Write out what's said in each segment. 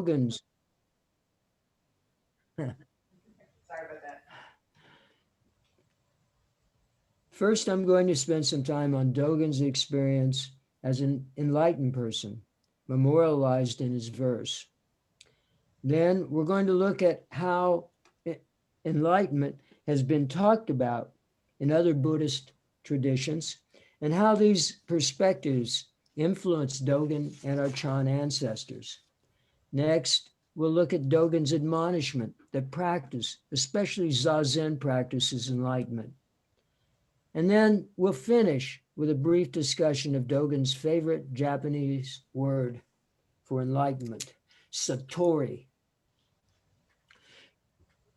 Dogen's. Sorry about that. First, I'm going to spend some time on Dogen's experience as an enlightened person, memorialized in his verse. Then we're going to look at how enlightenment has been talked about in other Buddhist traditions and how these perspectives influenced Dogen and our Chan ancestors. Next, we'll look at Dogen's admonishment that practice, especially Zazen practices enlightenment. And then we'll finish with a brief discussion of Dogen's favorite Japanese word for enlightenment, satori.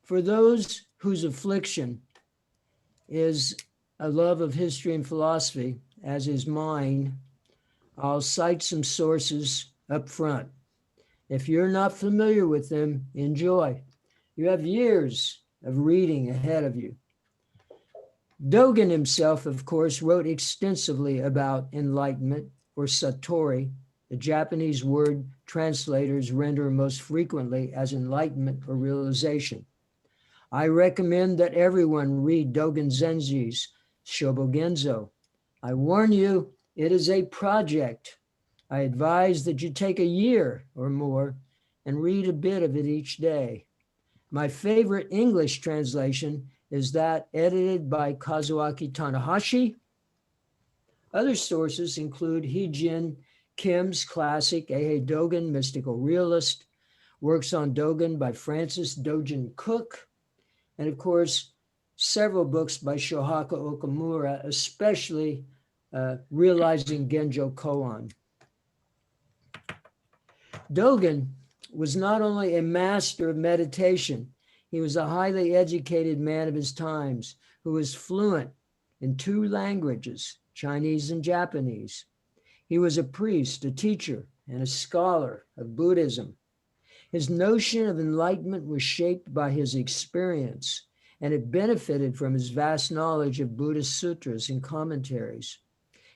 For those whose affliction is a love of history and philosophy, as is mine, I'll cite some sources up front. If you're not familiar with them, enjoy. You have years of reading ahead of you. Dogen himself, of course, wrote extensively about enlightenment, or satori, the Japanese word translators render most frequently as enlightenment or realization. I recommend that everyone read Dogen Zenji's Shobogenzo. I warn you, it is a project. I advise that you take a year or more and read a bit of it each day. My favorite English translation is that edited by Kazuaki Tanahashi. Other sources include Heejin Kim's classic Eihei Dogen, Mystical Realist, works on Dogen by Francis Dogen Cook, and of course, several books by Shohaku Okamura, especially Realizing Genjo Koan. Dogen was not only a master of meditation, he was a highly educated man of his times who was fluent in 2 languages, Chinese and Japanese. He was a priest, a teacher, and a scholar of Buddhism. His notion of enlightenment was shaped by his experience, and it benefited from his vast knowledge of Buddhist sutras and commentaries.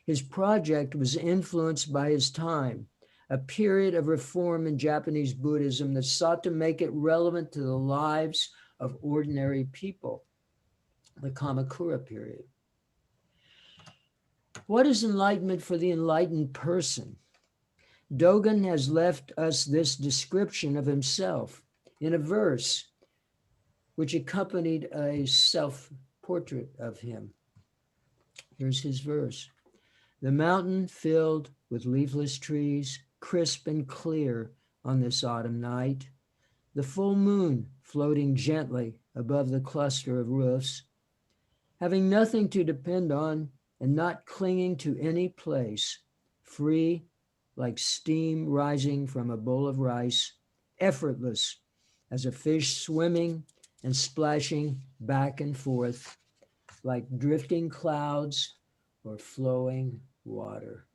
His project was influenced by his time, a period of reform in Japanese Buddhism that sought to make it relevant to the lives of ordinary people, the Kamakura period. What is enlightenment for the enlightened person? Dogen has left us this description of himself in a verse which accompanied a self-portrait of him. Here's his verse. The mountain filled with leafless trees, crisp and clear on this autumn night, the full moon floating gently above the cluster of roofs, having nothing to depend on and not clinging to any place, free like steam rising from a bowl of rice, effortless as a fish swimming and splashing back and forth like drifting clouds or flowing water.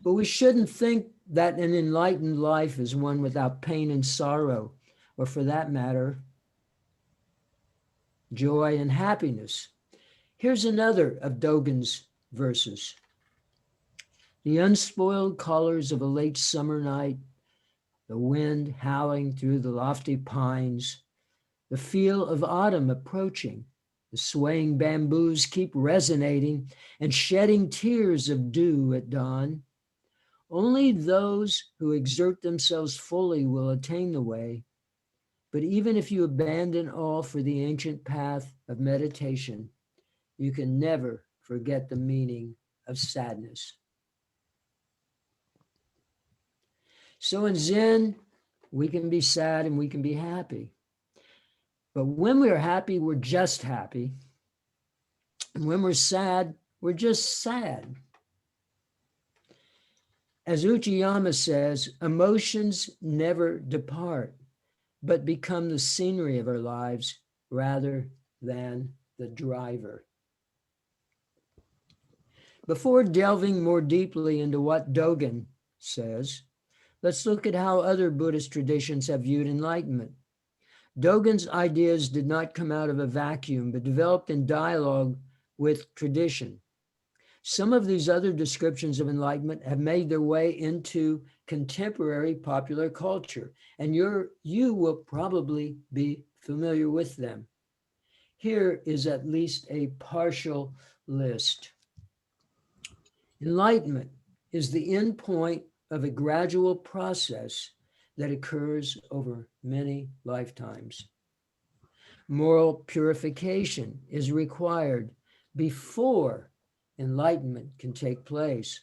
But we shouldn't think that an enlightened life is one without pain and sorrow, or for that matter, joy and happiness. Here's another of Dogen's verses. The unspoiled colors of a late summer night, the wind howling through the lofty pines, the feel of autumn approaching, the swaying bamboos keep resonating and shedding tears of dew at dawn. Only those who exert themselves fully will attain the way. But even if you abandon all for the ancient path of meditation, you can never forget the meaning of sadness. So in Zen, we can be sad and we can be happy. But when we're happy, we're just happy. And when we're sad, we're just sad. As Uchiyama says, emotions never depart, but become the scenery of our lives rather than the driver. Before delving more deeply into what Dogen says, let's look at how other Buddhist traditions have viewed enlightenment. Dogen's ideas did not come out of a vacuum, but developed in dialogue with tradition. Some of these other descriptions of enlightenment have made their way into contemporary popular culture, and you will probably be familiar with them. Here is at least a partial list. Enlightenment is the end point of a gradual process that occurs over many lifetimes. Moral purification is required before enlightenment can take place.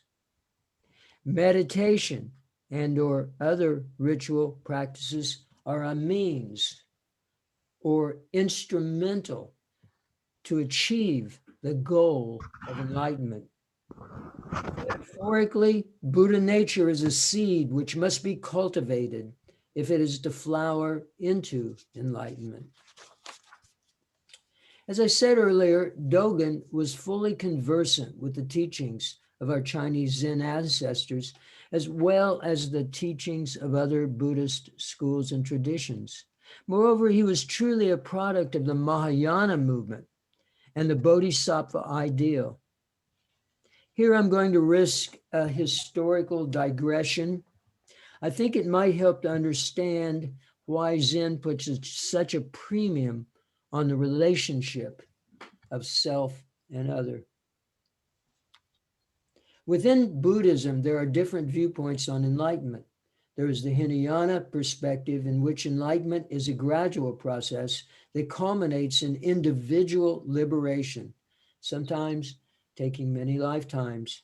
Meditation and or other ritual practices are a means or instrumental to achieve the goal of enlightenment. Metaphorically, Buddha nature is a seed which must be cultivated if it is to flower into enlightenment. As I said earlier, Dogen was fully conversant with the teachings of our Chinese Zen ancestors, as well as the teachings of other Buddhist schools and traditions. Moreover, he was truly a product of the Mahayana movement and the Bodhisattva ideal. Here I'm going to risk a historical digression. I think it might help to understand why Zen puts such a premium on the relationship of self and other. Within Buddhism, there are different viewpoints on enlightenment. There is the Hinayana perspective, in which enlightenment is a gradual process that culminates in individual liberation, sometimes taking many lifetimes.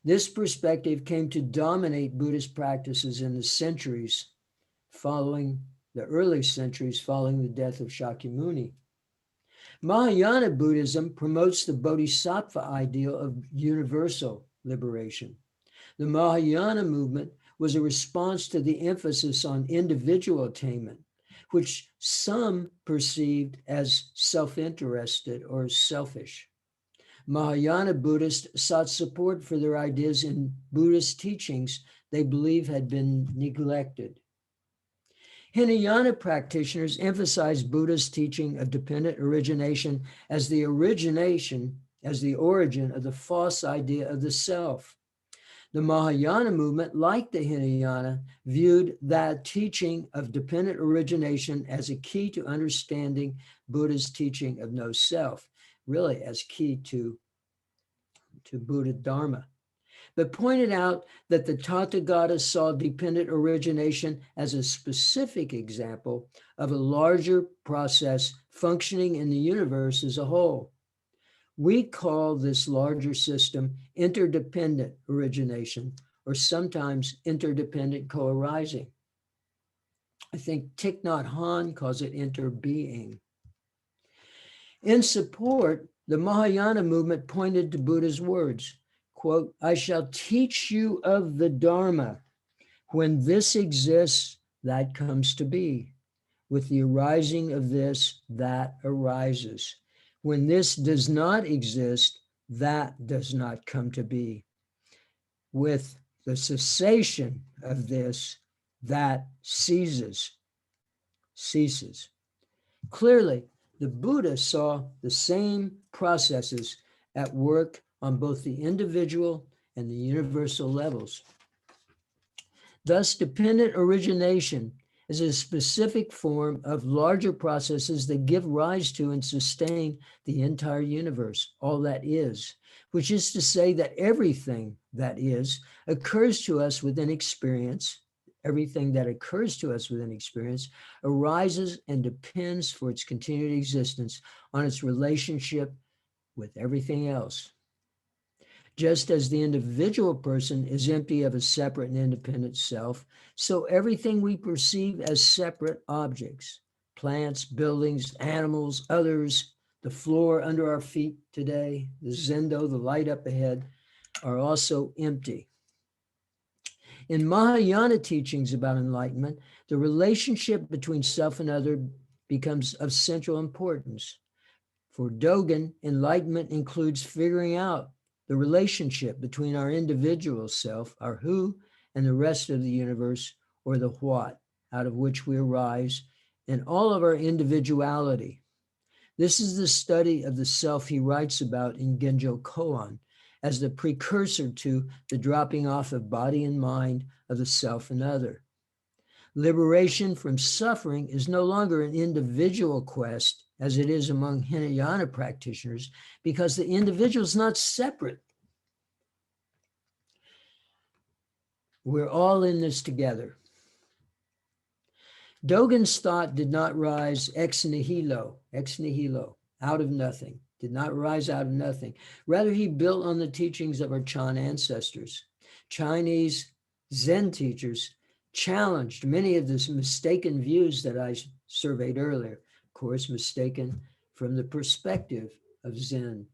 This perspective came to dominate Buddhist practices in the early centuries following the death of Shakyamuni. Mahayana Buddhism promotes the bodhisattva ideal of universal liberation. The Mahayana movement was a response to the emphasis on individual attainment, which some perceived as self-interested or selfish. Mahayana Buddhists sought support for their ideas in Buddhist teachings they believe had been neglected. Hinayana practitioners emphasize Buddha's teaching of dependent origination as the origin of the false idea of the self. The Mahayana movement, like the Hinayana, viewed that teaching of dependent origination as a key to understanding Buddha's teaching of no self, really as key to Buddha Dharma, but pointed out that the Tathagata saw dependent origination as a specific example of a larger process functioning in the universe as a whole. We call this larger system interdependent origination, or sometimes interdependent co-arising. I think Thich Nhat Hanh calls it interbeing. In support, the Mahayana movement pointed to Buddha's words, quote, "I shall teach you of the Dharma. When this exists, that comes to be. With the arising of this, that arises. When this does not exist, that does not come to be. With the cessation of this, that ceases. Clearly, the Buddha saw the same processes at work on both the individual and the universal levels. Thus, dependent origination is a specific form of larger processes that give rise to and sustain the entire universe, all that is, which is to say that everything that is occurs to us within experience. Everything that occurs to us within experience arises and depends for its continued existence on its relationship with everything else. Just as the individual person is empty of a separate and independent self, so everything we perceive as separate objects, plants, buildings, animals, others, the floor under our feet today, the zendo, the light up ahead, are also empty. In Mahayana teachings about enlightenment, the relationship between self and other becomes of central importance. For Dogen, enlightenment includes figuring out the relationship between our individual self, our who, and the rest of the universe, or the what, out of which we arise, and all of our individuality. This is the study of the self he writes about in Genjo Koan as the precursor to the dropping off of body and mind of the self and other. Liberation from suffering is no longer an individual quest as it is among Hinayana practitioners, because the individual is not separate. We're all in this together. Dogen's thought did not rise ex nihilo, out of nothing, did not rise out of nothing. Rather, he built on the teachings of our Chan ancestors. Chinese Zen teachers challenged many of the mistaken views that I surveyed earlier, of course, mistaken from the perspective of Zen.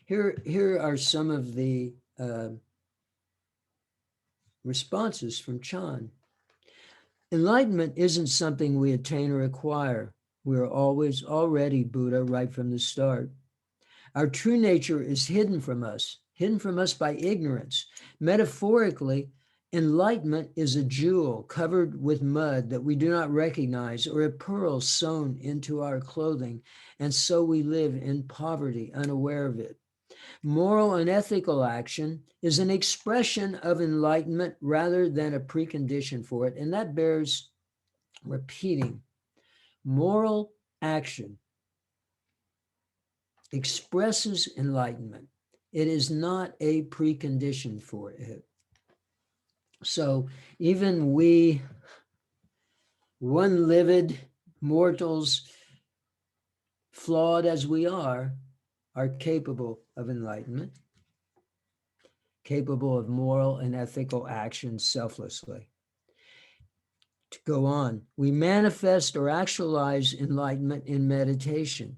Here are some of the responses from Chan. Enlightenment isn't something we attain or acquire. We are always already Buddha right from the start. Our true nature is hidden from us by ignorance. Metaphorically, enlightenment is a jewel covered with mud that we do not recognize, or a pearl sewn into our clothing, and so we live in poverty, unaware of it. Moral and ethical action is an expression of enlightenment rather than a precondition for it, and that bears repeating. Moral action expresses enlightenment. It is not a precondition for it. So even we, one-livid mortals, flawed as we are capable of enlightenment, capable of moral and ethical action selflessly. To go on, we manifest or actualize enlightenment in meditation.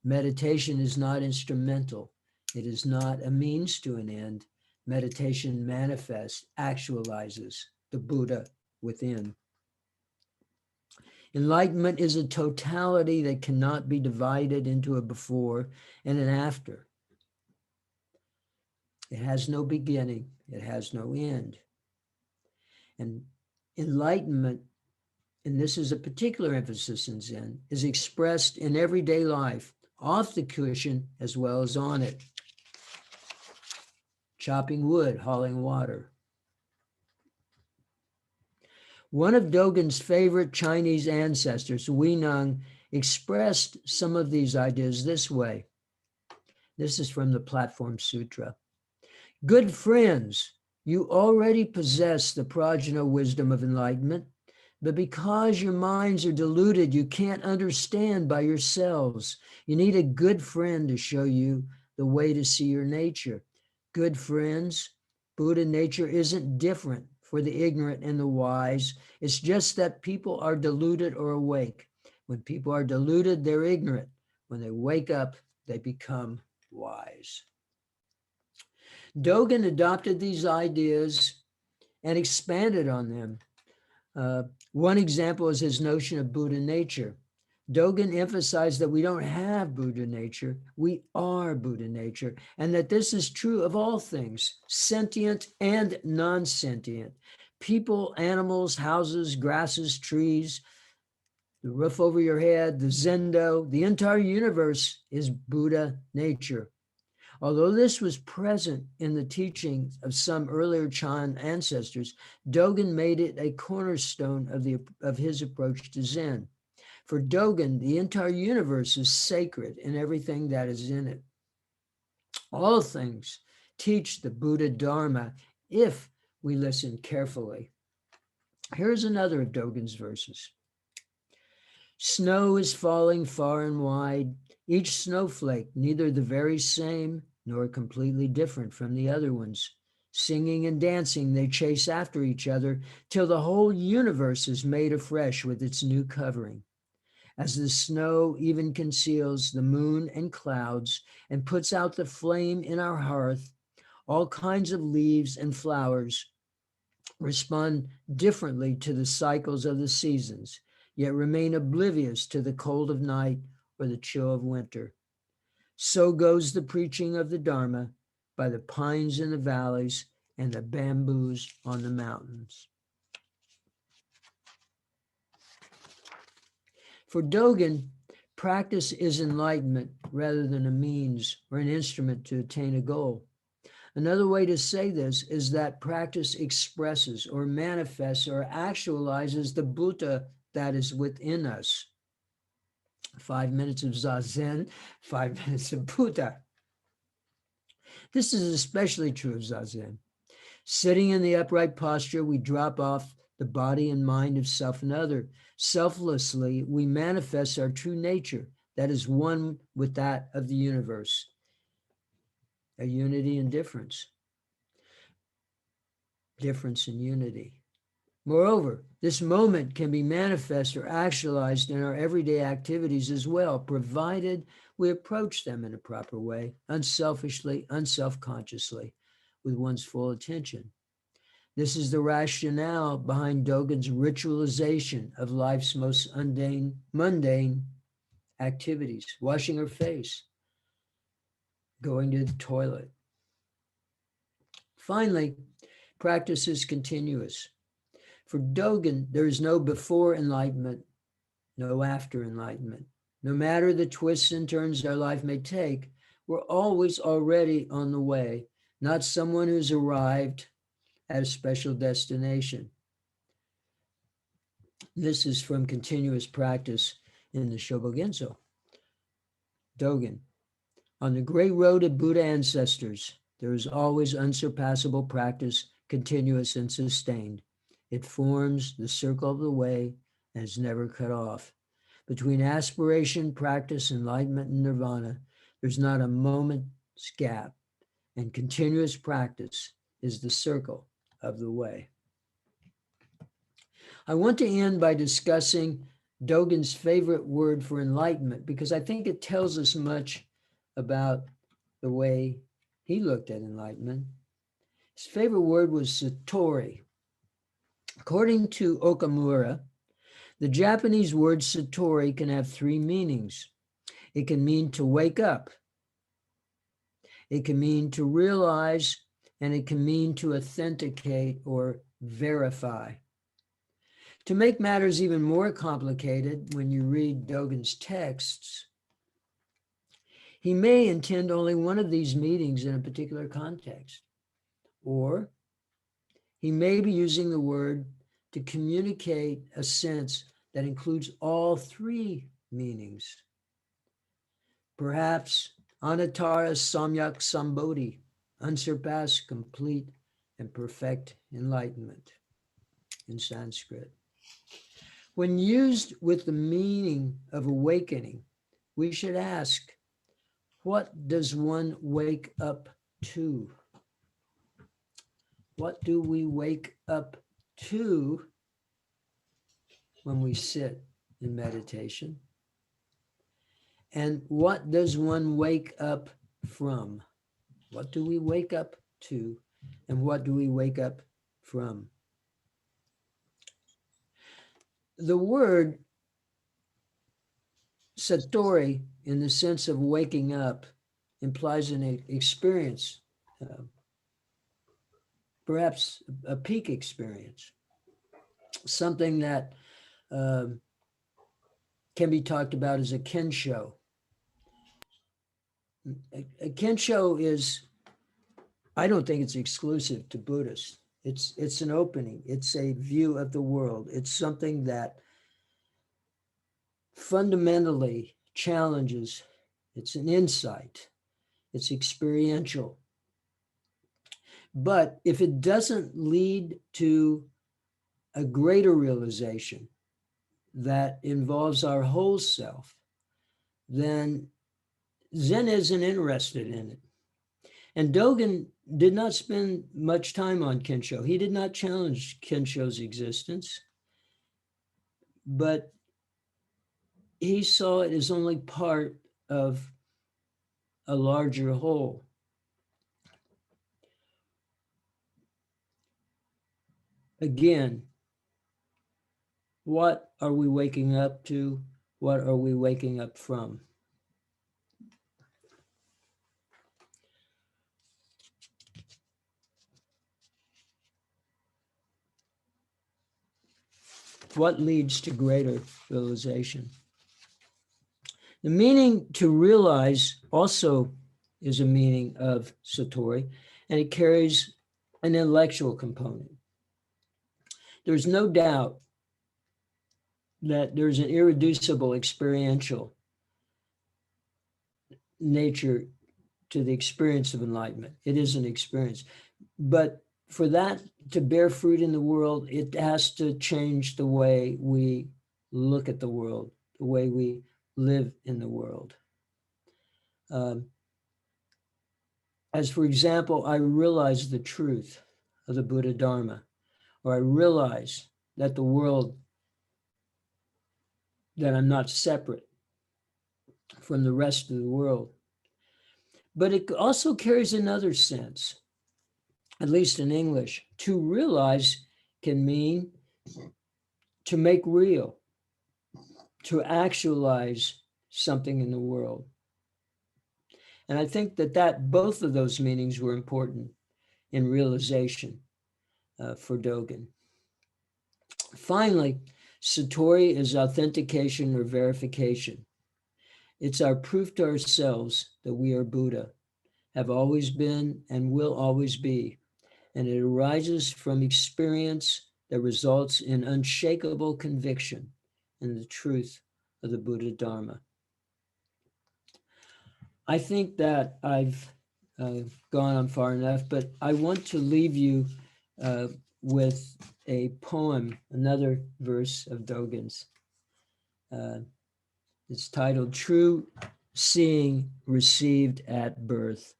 Meditation is not instrumental. It is not a means to an end. Meditation manifests, actualizes the Buddha within. Enlightenment is a totality that cannot be divided into a before and an after. It has no beginning. It has no end. And enlightenment, and this is a particular emphasis in Zen, is expressed in everyday life, off the cushion as well as on it. Chopping wood, hauling water. One of Dogen's favorite Chinese ancestors, Huineng, expressed some of these ideas this way. This is from the Platform Sutra. Good friends, you already possess the prajna wisdom of enlightenment, but because your minds are deluded, you can't understand by yourselves. You need a good friend to show you the way to see your nature. Good friends, Buddha nature isn't different for the ignorant and the wise. It's just that people are deluded or awake. When people are deluded, they're ignorant. When they wake up, they become wise. Dogen adopted these ideas and expanded on them. One example is his notion of Buddha nature. Dogen emphasized that we don't have Buddha nature, we are Buddha nature, and that this is true of all things, sentient and non-sentient. People, animals, houses, grasses, trees, the roof over your head, the zendo, the entire universe is Buddha nature. Although this was present in the teachings of some earlier Chan ancestors, Dogen made it a cornerstone of his approach to Zen. For Dogen, the entire universe is sacred in everything that is in it. All things teach the Buddha Dharma if we listen carefully. Here's another of Dogen's verses. Snow is falling far and wide, each snowflake neither the very same nor completely different from the other ones. Singing and dancing, they chase after each other till the whole universe is made afresh with its new covering. As the snow even conceals the moon and clouds and puts out the flame in our hearth, all kinds of leaves and flowers respond differently to the cycles of the seasons, yet remain oblivious to the cold of night or the chill of winter. So goes the preaching of the Dharma by the pines in the valleys and the bamboos on the mountains. For Dogen, Practice is enlightenment rather than a means or an instrument to attain a goal. Another way to say this is that practice expresses or manifests or actualizes the Buddha that is within us. 5 minutes of Zazen, 5 minutes of Buddha. This is especially true of Zazen. Sitting in the upright posture, we drop off the body and mind of self and other. Selflessly, we manifest our true nature that is one with that of the universe, a unity and difference. Difference and unity. Moreover, this moment can be manifest or actualized in our everyday activities as well, provided we approach them in a proper way, unselfishly, unself-consciously, with one's full attention. This is the rationale behind Dogen's ritualization of life's most mundane activities, washing her face, going to the toilet. Finally, practice is continuous. For Dogen, there is no before enlightenment, no after enlightenment. No matter the twists and turns our life may take, we're always already on the way, not someone who's arrived at a special destination. This is from continuous practice in the Shobogenzo. Dogen. On the great road of Buddha ancestors, there is always unsurpassable practice, continuous and sustained. It forms the circle of the way and is never cut off. Between aspiration, practice, enlightenment, and nirvana, there's not a moment's gap, and continuous practice is the circle of the way. I want to end by discussing Dogen's favorite word for enlightenment, because I think it tells us much about the way he looked at enlightenment. His favorite word was satori. According to Okamura, the Japanese word satori can have three meanings. It can mean to wake up, it can mean to realize, and it can mean to authenticate or verify. To make matters even more complicated, when you read Dogen's texts, he may intend only one of these meanings in a particular context, or he may be using the word to communicate a sense that includes all three meanings. Perhaps Anattara Samyak Sambodhi, unsurpassed, complete, and perfect enlightenment in Sanskrit. When used with the meaning of awakening, we should ask, what does one wake up to? What do we wake up to when we sit in meditation? And what does one wake up from? What do we wake up to? And what do we wake up from? The word satori, in the sense of waking up, implies an experience, perhaps a peak experience, something that can be talked about as a kensho. A kensho is, I don't think it's exclusive to Buddhists. It's an opening. It's a view of the world. It's something that fundamentally challenges. It's an insight. It's experiential. But if it doesn't lead to a greater realization that involves our whole self, then Zen isn't interested in it. And Dogen did not spend much time on Kensho. He did not challenge Kensho's existence, but he saw it as only part of a larger whole. Again, what are we waking up to? What are we waking up from? What leads to greater realization? The meaning to realize also is a meaning of Satori, and it carries an intellectual component. There's no doubt that there's an irreducible experiential nature to the experience of enlightenment. It is an experience. But for that to bear fruit in the world, it has to change the way we look at the world, the way we live in the world. As for example, I realize the truth of the Buddha Dharma, or I realize that the world, that I'm not separate from the rest of the world. But it also carries another sense, at least in English. To realize can mean to make real, to actualize something in the world. And I think that both of those meanings were important in realization for Dogen. Finally, Satori is authentication or verification. It's our proof to ourselves that we are Buddha, have always been and will always be. And it arises from experience that results in unshakable conviction in the truth of the Buddha Dharma. I think that I've gone on far enough, but I want to leave you with a poem, another verse of Dogen's. It's titled True Seeing Received at Birth.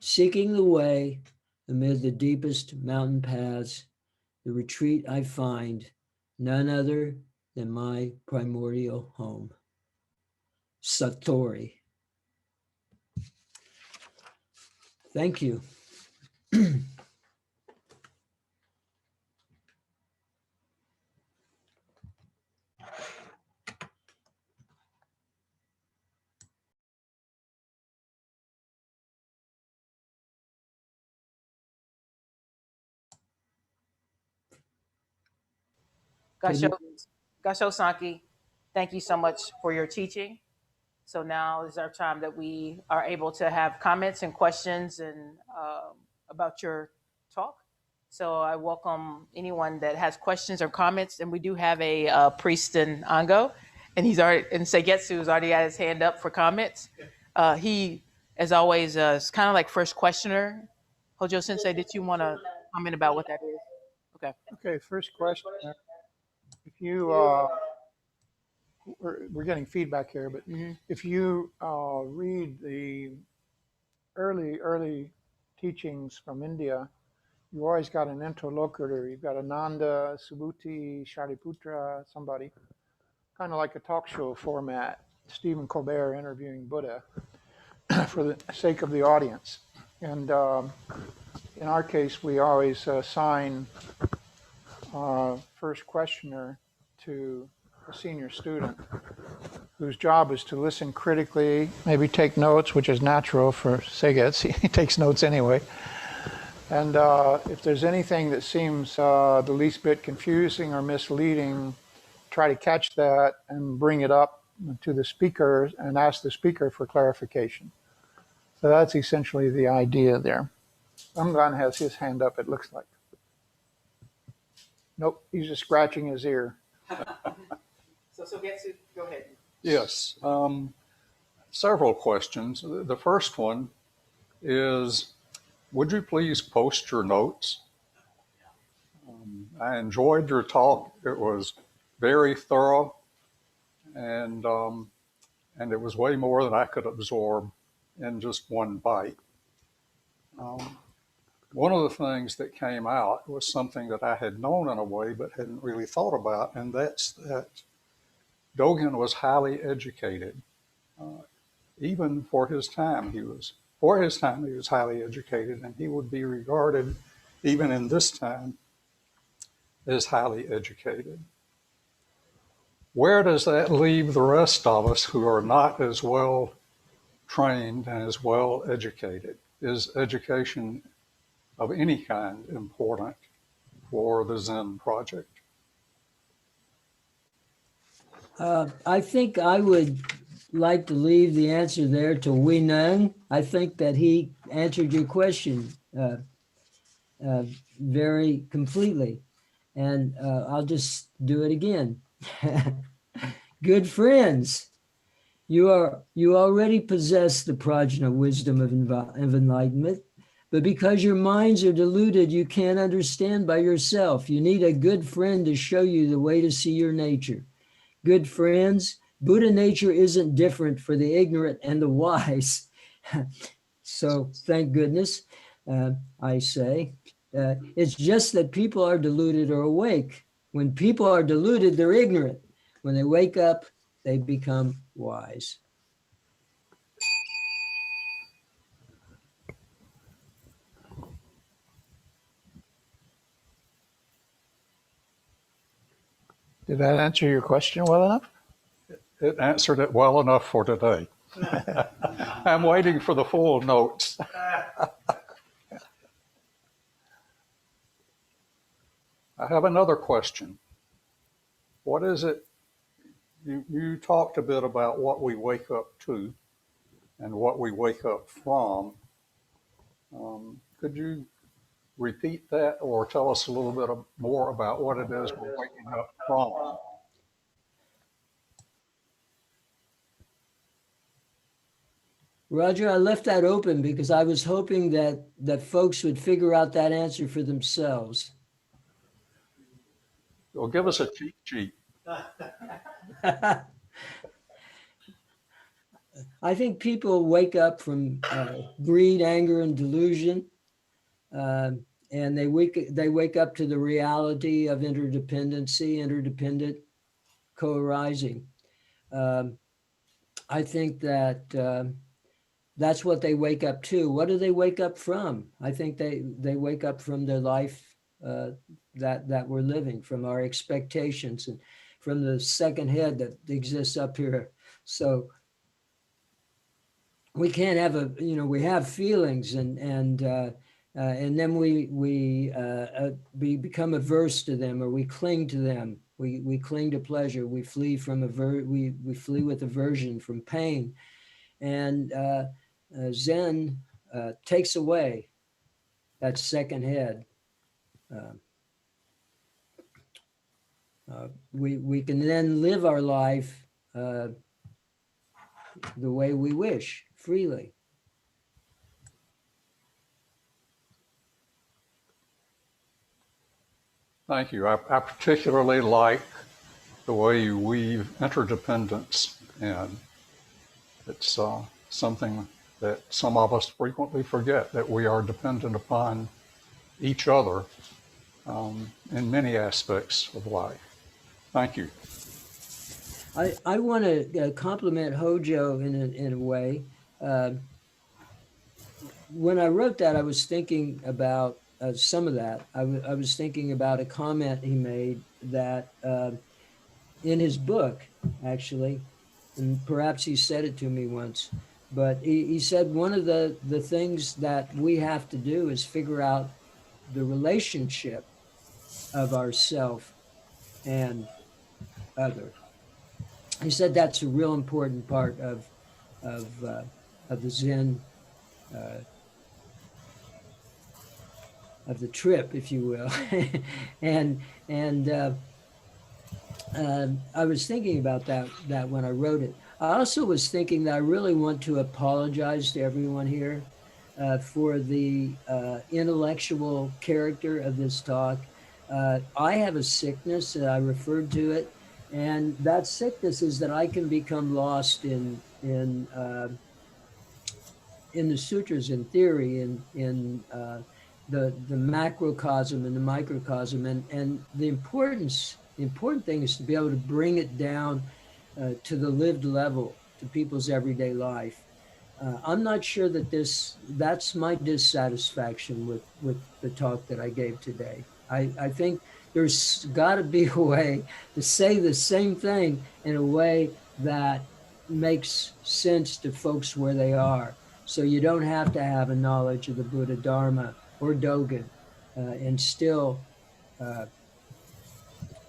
Seeking the way amid the deepest mountain paths, the retreat I find, none other than my primordial home. Satori. Thank you. Gasho Sanki, thank you so much for your teaching. So now is our time that we are able to have comments and questions and about your talk. So I welcome anyone that has questions or comments. And we do have a priest in Ango, and he's already, and Segetsu has already got his hand up for comments. He, as always, is kind of like first questioner. Hojo Sensei, did you want to comment about what that is? Okay. Okay, first question. If you, we're getting feedback here, but if you read the early teachings from India, you always got an interlocutor. You've got Ananda, Subhuti, Shariputra, somebody, kind of like a talk show format. Stephen Colbert interviewing Buddha for the sake of the audience. And in our case, we always assign first questioner to a senior student whose job is to listen critically, maybe take notes, which is natural for Segets. He takes notes anyway. And if there's anything that seems the least bit confusing or misleading, try to catch that and bring it up to the speaker and ask the speaker for clarification. So that's essentially the idea there. Umgan has his hand up, it looks like. Nope, he's just scratching his ear. So Getsu, go ahead. Yes, several questions. The first one is, would you please post your notes? I enjoyed your talk. It was very thorough, and it was way more than I could absorb in just one bite. One of the things that came out was something that I had known in a way but hadn't really thought about, and that's that Dogen was highly educated. Even for his time, he was highly educated, and he would be regarded, even in this time, as highly educated. Where does that leave the rest of us who are not as well trained and as well educated? Is education of any kind important for the Zen project? I think I would like to leave the answer there to Wei Neng. I think that he answered your question uh, very completely. And I'll just do it again. Good friends, you already possess the prajna wisdom of enlightenment, but because your minds are deluded, you can't understand by yourself. You need a good friend to show you the way to see your nature. Good friends, Buddha nature isn't different for the ignorant and the wise. So thank goodness, I say. It's just that people are deluded or awake. When people are deluded, they're ignorant. When they wake up, they become wise. Did that answer your question well enough? It answered it well enough for today. I'm waiting for the full notes. I have another question. What is it? You talked a bit about what we wake up to and what we wake up from. Could you repeat that or tell us a little bit more about what it is we're waking up from? Roger, I left that open because I was hoping that folks would figure out that answer for themselves. Well, give us a cheat sheet. I think people wake up from greed, anger, and delusion, and they wake up to the reality of interdependency, interdependent co-arising. I think that that's what they wake up to. What do they wake up from? I think they wake up from their life that we're living, from our expectations, and from the second head that exists up here. So we can't have we have feelings, and then we become averse to them, or we cling to them. We cling to pleasure. We flee from we flee with aversion from pain, and Zen takes away that second head. We can then live our life the way we wish, freely. Thank you. I particularly like the way you weave interdependence in. It's something that some of us frequently forget, that we are dependent upon each other in many aspects of life. Thank you. I want to compliment Hojo in a way. When I wrote that, I was thinking about some of that. I was thinking about a comment he made that in his book, actually, and perhaps he said it to me once, but he said one of the things that we have to do is figure out the relationship of ourself and other. He said that's a real important part of the Zen, of the trip, if you will. and I was thinking about that when I wrote it. I also was thinking that I really want to apologize to everyone here for the intellectual character of this talk. I have a sickness, I referred to it, and that sickness is that I can become lost in the sutras, in theory, in the macrocosm and the microcosm, and the important thing is to be able to bring it down to the lived level, to people's everyday life. I'm not sure that that's my dissatisfaction with the talk that I gave today. I think there's got to be a way to say the same thing in a way that makes sense to folks where they are. So you don't have to have a knowledge of the Buddha, Dharma, or Dogen and still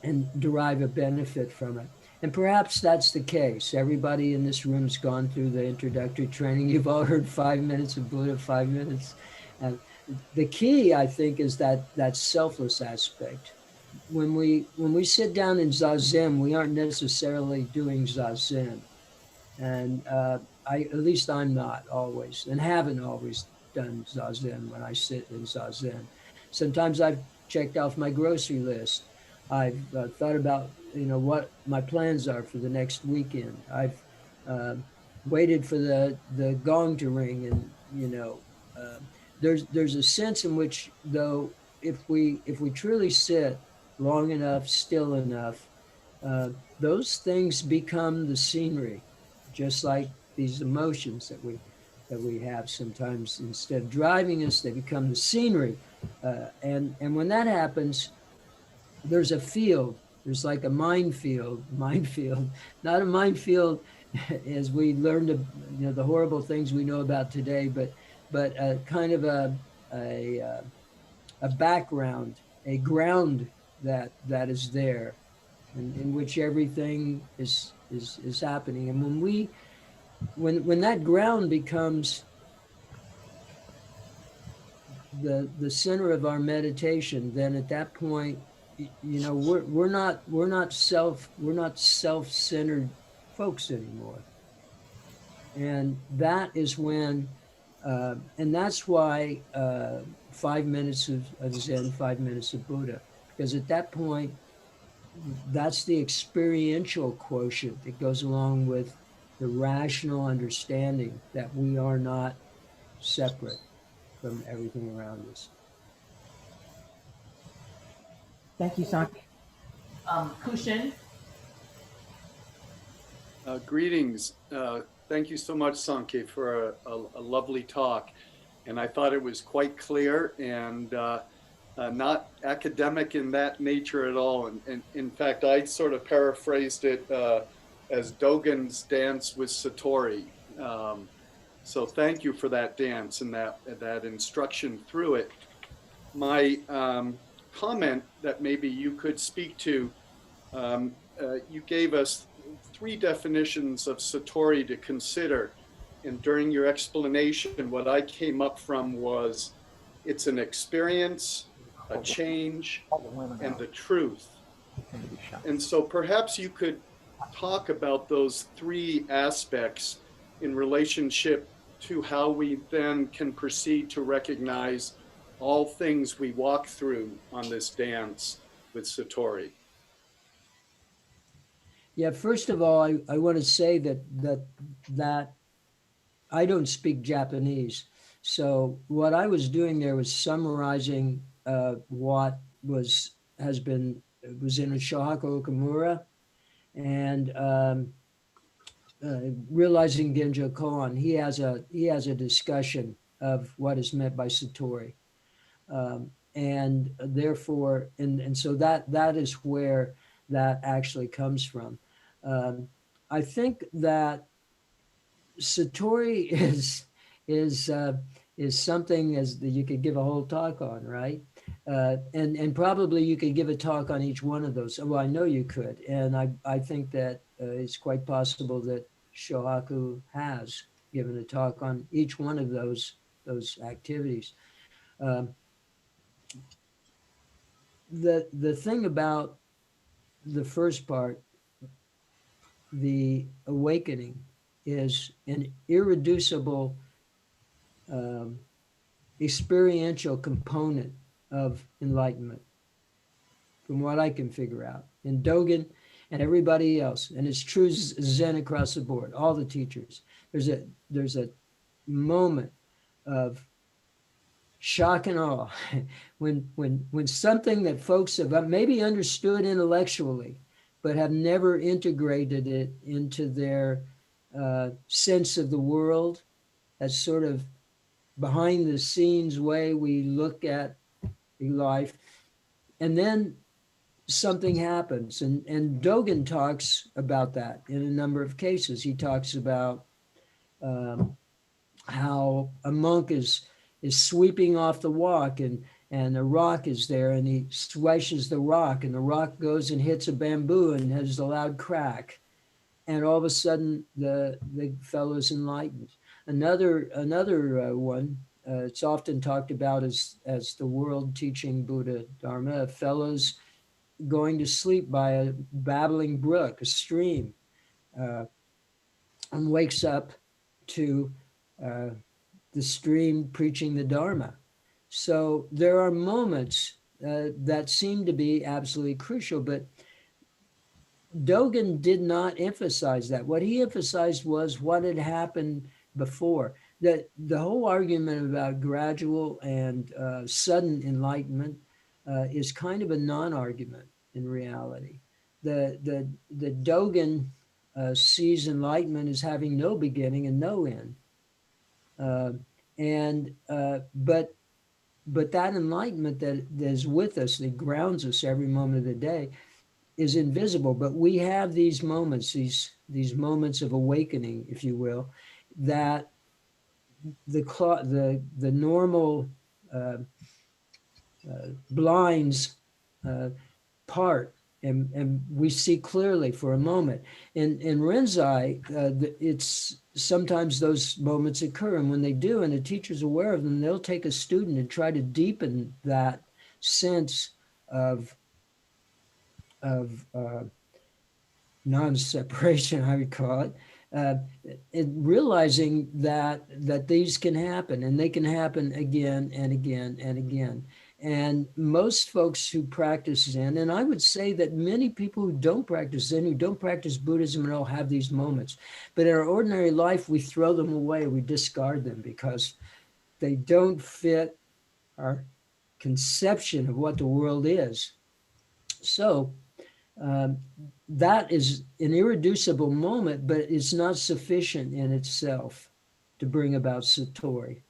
and derive a benefit from it. And perhaps that's the case. Everybody in this room's gone through the introductory training. You've all heard 5 minutes of Buddha, 5 minutes. And the key, I think, is that selfless aspect. When we sit down in zazen, we aren't necessarily doing zazen. And at least I'm not always, and haven't always done zazen when I sit in zazen. Sometimes I've checked off my grocery list. I've thought about what my plans are for the next weekend. I've uh, waited for the gong to ring, and uh, there's a sense in which, though, if we truly sit long enough, still enough, uh, those things become the scenery, just like these emotions that we have sometimes. Instead of driving us, they become the scenery, and when that happens, there's a field. There's like a minefield, not a minefield as we learned, the horrible things we know about today, but a kind of a a background, a ground that is there, in which everything is happening. And when that ground becomes the center of our meditation, then at that point, we're not self-centered folks anymore. And that is when, and that's why 5 minutes of Zen, 5 minutes of Buddha, because at that point, that's the experiential quotient that goes along with the rational understanding that we are not separate from everything around us. Thank you, Sanki. Kushin. Greetings. Thank you so much, Sanki, for a lovely talk. And I thought it was quite clear and not academic in that nature at all. And in fact, I sort of paraphrased it as Dogen's dance with Satori. So thank you for that dance and that instruction through it. My comment that maybe you could speak to, you gave us 3 definitions of Satori to consider. And during your explanation, what I came up from was it's an experience, a change, and the truth. And so perhaps you could talk about those 3 aspects in relationship to how we then can proceed to recognize all things we walk through on this dance with Satori. Yeah, first of all, I want to say that I don't speak Japanese. So what I was doing there was summarizing what was in a Shohaku Okamura, and realizing Genjo Koan. He has a discussion of what is meant by Satori, and therefore, and so that is where that actually comes from. I think that Satori is something as that you could give a whole talk on, right? And probably you could give a talk on each one of those. Well, I know you could, and I think that it's quite possible that Shohaku has given a talk on each one of those activities. The thing about the first part, the awakening, is an irreducible experiential component of enlightenment, from what I can figure out. And Dogen and everybody else, and it's true Zen across the board, all the teachers, there's a moment of shock and awe when something that folks have maybe understood intellectually, but have never integrated it into their sense of the world, as sort of behind the scenes way we look at life. And then something happens. And Dogen talks about that in a number of cases. He talks about how a monk is sweeping off the walk, and and a rock is there, and he swishes the rock, and the rock goes and hits a bamboo and has a loud crack. And all of a sudden, the fellow's enlightened. Another one, it's often talked about as the world teaching Buddha Dharma, a fellow's going to sleep by a babbling brook, a stream, and wakes up to the stream preaching the Dharma. So there are moments that seem to be absolutely crucial, but Dogen did not emphasize that. What he emphasized was what had happened before. That the whole argument about gradual and sudden enlightenment is kind of a non-argument in reality. The Dogen sees enlightenment as having no beginning and no end, but that enlightenment that is with us, that grounds us every moment of the day, is invisible. But we have these moments, these moments of awakening, if you will, that the normal blinds part, and we see clearly for a moment. In Rinzai, it's sometimes those moments occur, and when they do, and the teacher's aware of them, they'll take a student and try to deepen that sense of non-separation, I would call it, realizing that these can happen, and they can happen again and again and again. And most folks who practice Zen, and I would say that many people who don't practice Zen, who don't practice Buddhism at all, have these moments. But in our ordinary life, we throw them away, we discard them because they don't fit our conception of what the world is. So that is an irreducible moment, but it's not sufficient in itself to bring about Satori.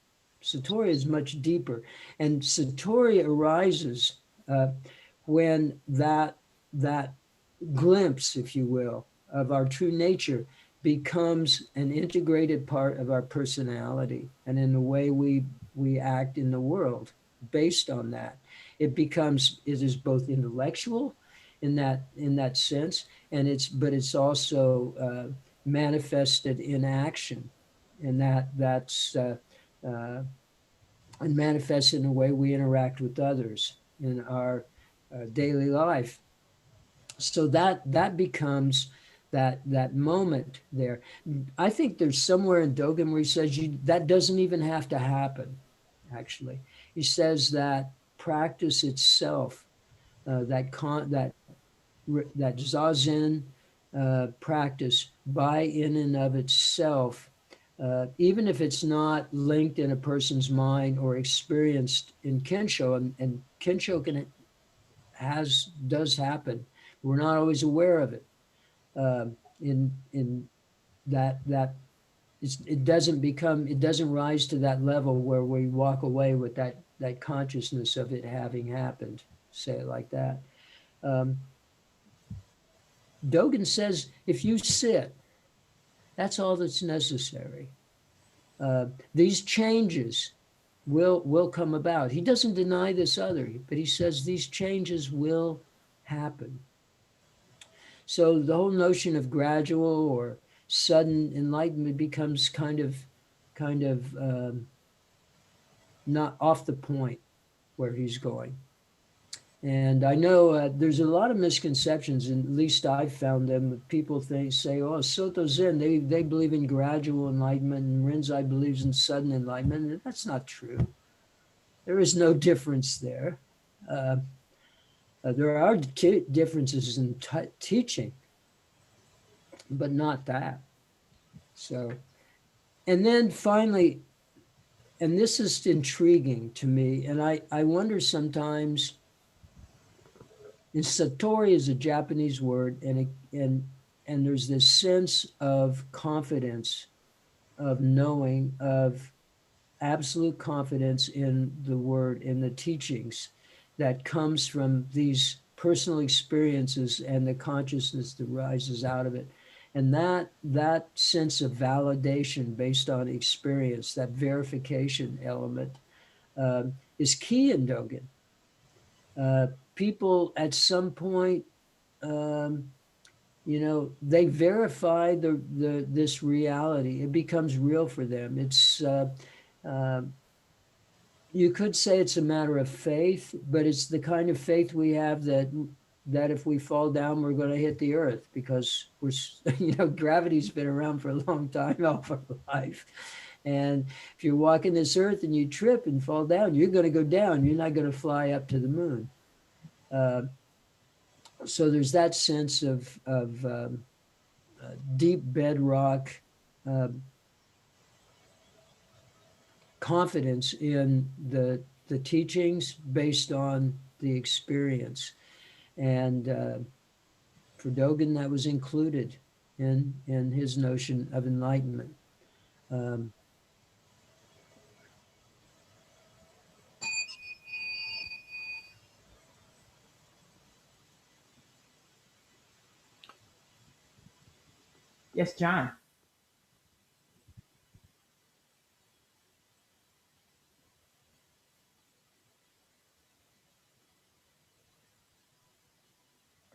Satori is much deeper, and Satori arises when that glimpse, if you will, of our true nature becomes an integrated part of our personality and in the way we act in the world based on that. It is both intellectual in that sense, and it's also manifested in action, and that's and manifests in the way we interact with others in our daily life. So that becomes that moment there. I think there's somewhere in Dogen where he says that doesn't even have to happen. Actually, he says that practice itself, that zazen practice by in and of itself, even if it's not linked in a person's mind or experienced in Kensho, and Kensho does happen. We're not always aware of it. In that it doesn't rise to that level where we walk away with that consciousness of it having happened. Say it like that. Dogen says if you sit, that's all that's necessary. These changes will come about. He doesn't deny this other, but he says these changes will happen. So the whole notion of gradual or sudden enlightenment becomes kind of not off the point where he's going. And I know there's a lot of misconceptions, and at least I've found them. People say, oh, Soto Zen, they believe in gradual enlightenment, and Rinzai believes in sudden enlightenment. And that's not true. There is no difference there. There are differences in teaching, but not that. So, and then finally, and this is intriguing to me, and I wonder sometimes, and Satori is a Japanese word, and there's this sense of confidence, of knowing, of absolute confidence in the word, in the teachings, that comes from these personal experiences and the consciousness that rises out of it. And that sense of validation based on experience, that verification element, is key in Dogen. People at some point, they verify this reality. It becomes real for them. Uh, you could say it's a matter of faith, but it's the kind of faith we have that if we fall down, we're going to hit the earth, because gravity's been around for a long time, all of our life. And if you're walking this earth and you trip and fall down, you're going to go down. You're not going to fly up to the moon. So there's that sense of deep bedrock uh, confidence in the teachings based on the experience. And for Dogen, that was included in his notion of enlightenment. Yes, John. Are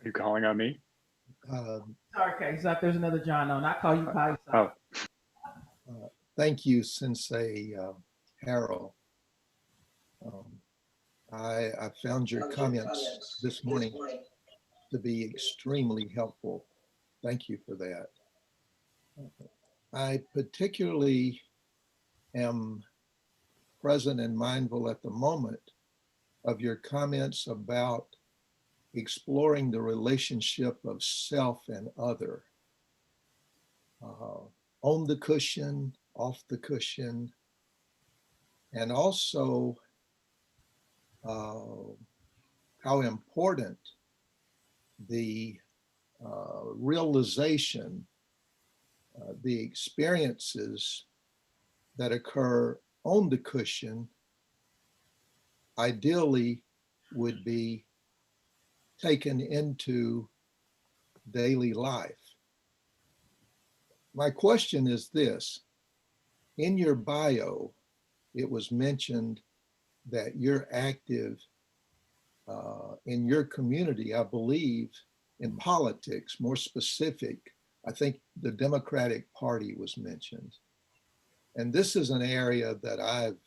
you calling on me? Sorry, okay, so there's another John on. I call you Pi. Oh, Thank you, Sensei Harold. I found your comments this morning to be extremely helpful. Thank you for that. I particularly am present and mindful at the moment of your comments about exploring the relationship of self and other. On the cushion, off the cushion, and also how important the realization, the experiences that occur on the cushion ideally would be taken into daily life. My question is this: in your bio, it was mentioned that you're active in your community, I believe, in politics, more specific. I think the Democratic Party was mentioned. And this is an area that I've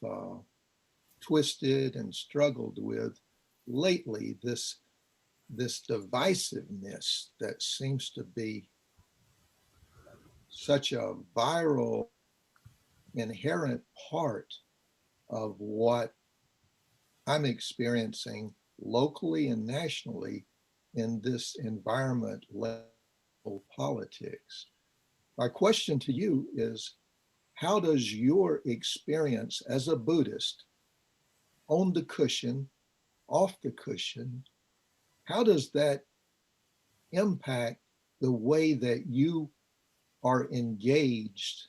twisted and struggled with lately, this divisiveness that seems to be such a viral, inherent part of what I'm experiencing locally and nationally in this environment level politics. My question to you is, how does your experience as a Buddhist on the cushion, off the cushion, how does that impact the way that you are engaged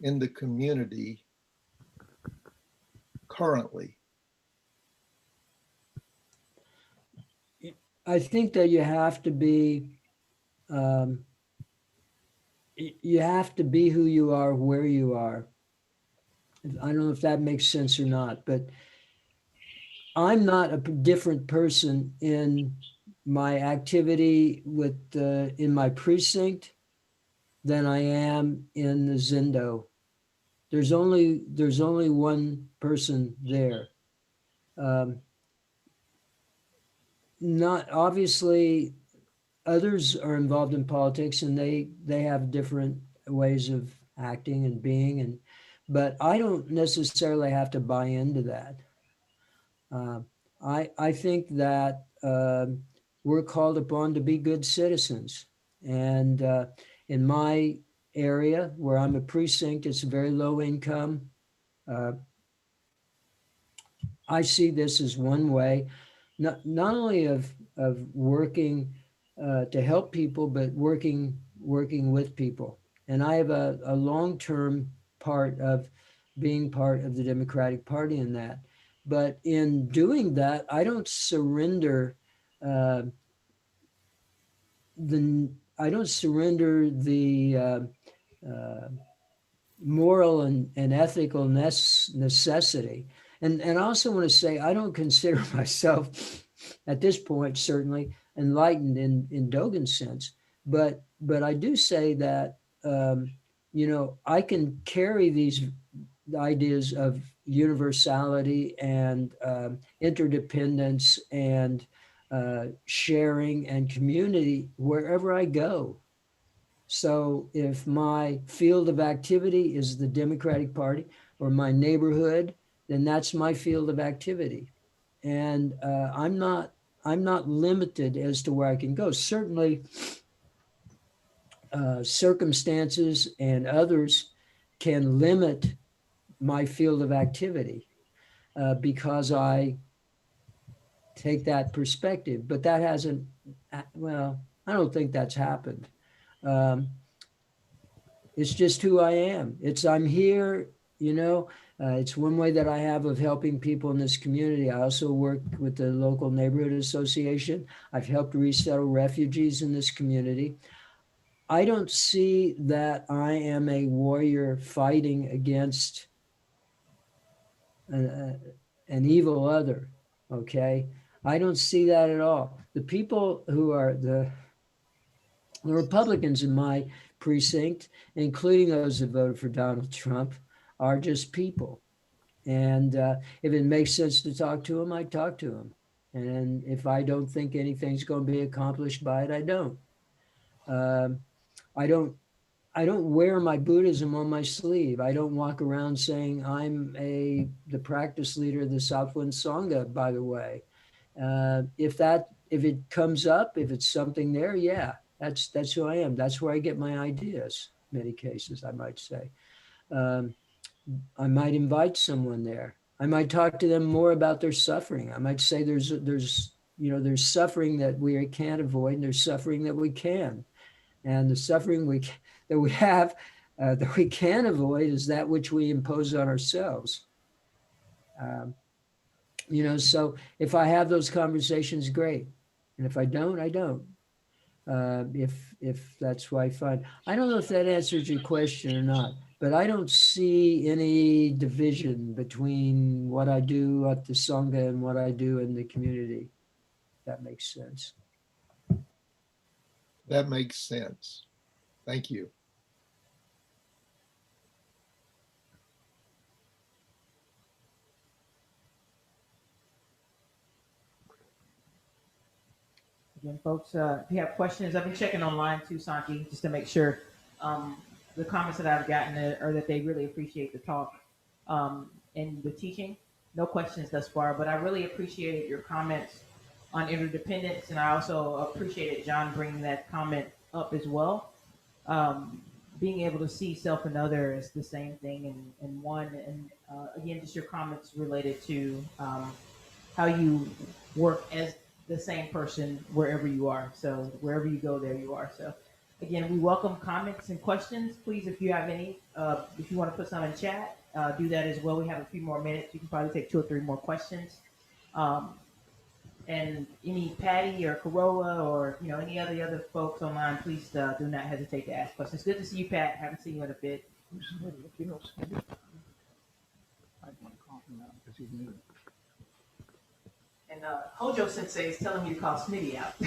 in the community currently? I think that you have to be who you are, where you are. I don't know if that makes sense or not, but I'm not a different person in my activity in my precinct than I am in the Zendo. There's only one person there. Not obviously, others are involved in politics and they have different ways of acting and being, but I don't necessarily have to buy into that. I think that we're called upon to be good citizens, and in my area where I'm a precinct, it's very low income. I see this as one way, not only of working to help people, but working with people. And I have a long-term part of being part of the Democratic Party in that. But in doing that, I don't surrender the moral and ethical necessity. And I also want to say, I don't consider myself at this point, certainly enlightened in Dogen's sense, but I do say that, I can carry these ideas of universality and interdependence and sharing and community wherever I go. So if my field of activity is the Democratic Party or my neighborhood, then that's my field of activity. And I'm not limited as to where I can go. Certainly, circumstances and others can limit my field of activity because I take that perspective. But that hasn't, well, I don't think that's happened. Um, it's just who I am. I'm here, it's one way that I have of helping people in this community. I also work with the local neighborhood association. I've helped resettle refugees in this community. I don't see that I am a warrior fighting against an evil other. Okay. I don't see that at all. The people who are the Republicans in my precinct, including those that voted for Donald Trump, are just people. And if it makes sense to talk to them, I talk to them. And if I don't think anything's going to be accomplished by it, I don't. Um, I don't. I don't wear my Buddhism on my sleeve. I don't walk around saying I'm the practice leader of the Southwind Sangha, by the way. If it comes up, if it's something there, yeah, that's who I am. That's where I get my ideas. Many cases, I might say. Um, I might invite someone there. I might talk to them more about their suffering. I might say there's suffering that we can't avoid, and there's suffering that we can. And the suffering that we have that we can avoid is that which we impose on ourselves. So if I have those conversations, great. And if I don't, I don't. If that's what I find. I don't know if that answers your question or not, but I don't see any division between what I do at the Sangha and what I do in the community. If that makes sense. That makes sense. Thank you. Again, folks, if you have questions, I've been checking online too, Sanki, just to make sure the comments that I've gotten are that they really appreciate the talk and the teaching. No questions thus far, but I really appreciated your comments on interdependence, and I also appreciated John bringing that comment up as well. Being able to see self and other as the same thing and one, and again, just your comments related to how you work as the same person wherever you are. So wherever you go, there you are. So again, we welcome comments and questions. Please, if you have any, if you want to put some in chat, do that as well. We have a few more minutes. You can probably take 2 or 3 more questions. And any Patty or Corolla or any other folks online, please do not hesitate to ask questions. Good to see you, Pat. Haven't seen you in a bit. I want to call him out because he's new. And Hojo Sensei is telling me to call Smitty out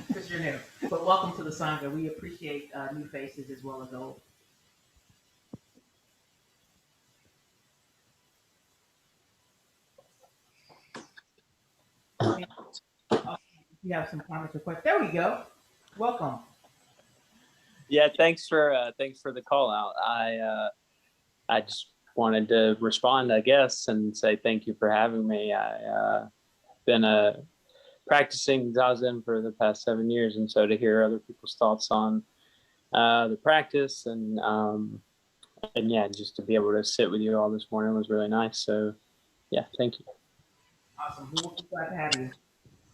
because you're new. But welcome to the Sangha. We appreciate new faces as well as old. If you have some comments or questions, there we go. Welcome. Yeah, thanks for the call out. I just wanted to respond, I guess, and say thank you for having me. I been practicing Zazen for the past 7 years, and so to hear other people's thoughts on the practice and yeah, just to be able to sit with you all this morning was really nice. So yeah, thank you. Awesome. We will be glad to have you.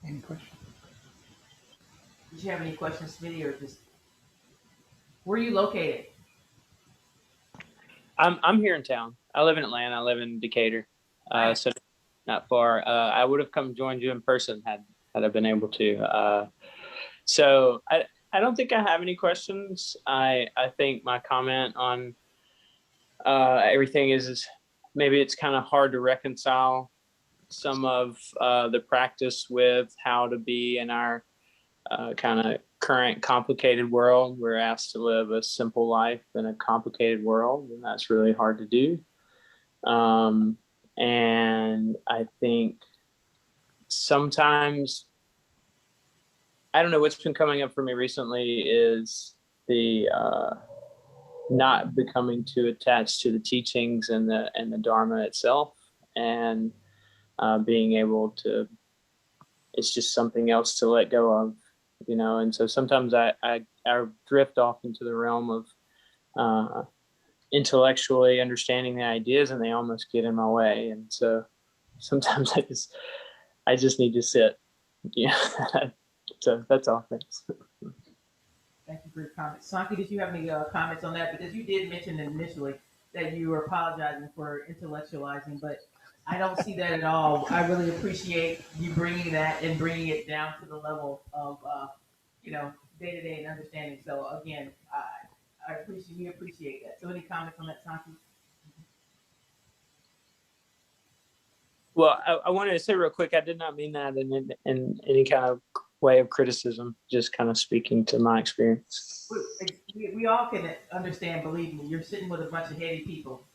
Any questions? Did you have any questions, Smitty, or just where are you located? I'm here in town. I live in Atlanta. I live in Decatur, so not far. I would have come joined you in person had I been able to. So I don't think I have any questions. I think my comment on everything is maybe it's kind of hard to reconcile some of the practice with how to be in our kind of current complicated world. We're asked to live a simple life in a complicated world, and that's really hard to do. And I think sometimes, I don't know, what's been coming up for me recently is the not becoming too attached to the teachings and the Dharma itself, and being able to, it's just something else to let go of, you know. And so sometimes I drift off into the realm of intellectually understanding the ideas, and they almost get in my way. And so sometimes I just need to sit. Yeah. So that's all. Thanks. Thank you for your comments. Sanki, did you have any comments on that? Because you did mention initially that you were apologizing for intellectualizing, but I don't see that at all. I really appreciate you bringing that and bringing it down to the level of, day-to-day and understanding. So again, we appreciate that. So any comments on that, Sanki? Well, I wanted to say real quick, I did not mean that in any kind of way of criticism, just kind of speaking to my experience. We all can understand, believe me. You're sitting with a bunch of heady people.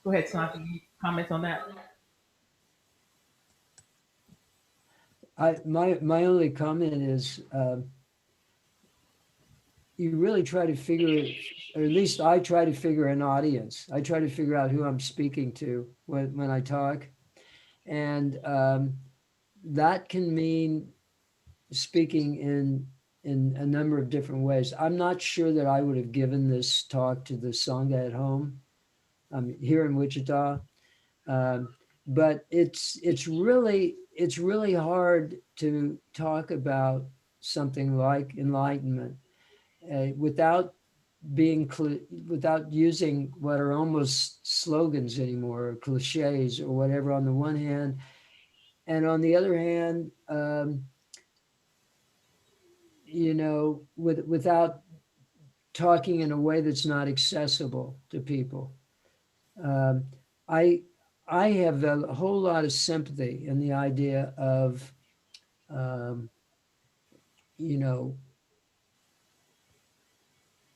Go ahead, Sanki. Comments on that? My only comment is you really try to figure, or at least I try to figure an audience. I try to figure out who I'm speaking to when I talk. And that can mean speaking in a number of different ways. I'm not sure that I would have given this talk to the Sangha at home. I'm here in Wichita. But it's really hard to talk about something like enlightenment without without using what are almost slogans anymore, or cliches or whatever on the one hand, and on the other hand, without talking in a way that's not accessible to people. I have a whole lot of sympathy in the idea of,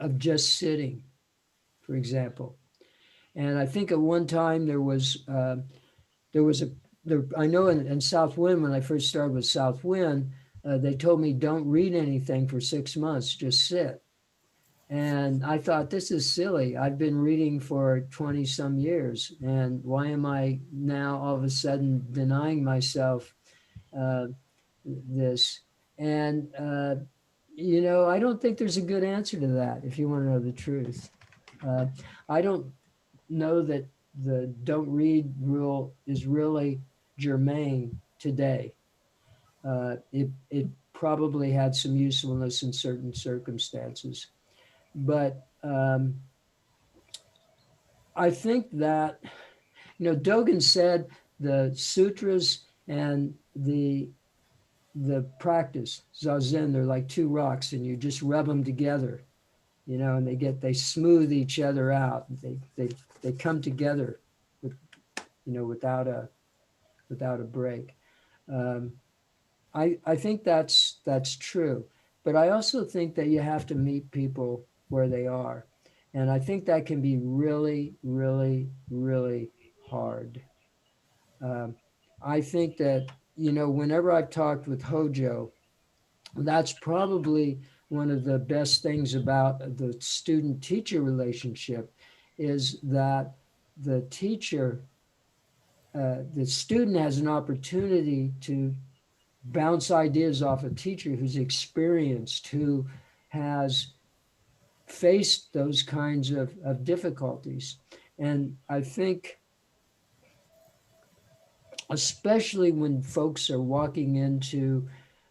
of just sitting, for example. And I think at one time I know in South Wind, when I first started with South Wind, they told me don't read anything for 6 months, just sit. And I thought, this is silly. I've been reading for 20 some years. And why am I now all of a sudden denying myself this? And, I don't think there's a good answer to that, if you want to know the truth. I don't know that the don't read rule is really germane today. It probably had some usefulness in certain circumstances. But I think that, Dogen said the sutras and the practice, zazen, they're like two rocks and you just rub them together, and they smooth each other out. They come together with, without a break. I think that's true, but I also think that you have to meet people where they are. And I think that can be really, really, really hard. I think that, whenever I've talked with Hojo, that's probably one of the best things about the student-teacher relationship is that the student has an opportunity to bounce ideas off a teacher who's experienced, who has faced those kinds of difficulties. And I think, especially when folks are walking into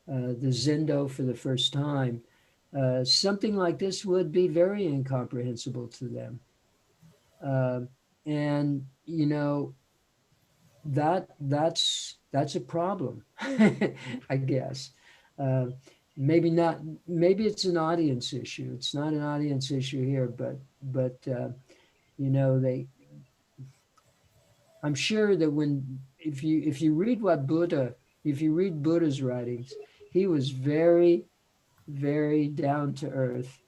the Zendo for the first time, something like this would be very incomprehensible to them. And, that's a problem, I guess. maybe not, maybe it's an audience issue. It's not an audience issue here, but you know, I'm sure that if you read if you read Buddha's writings, he was very, very down to earth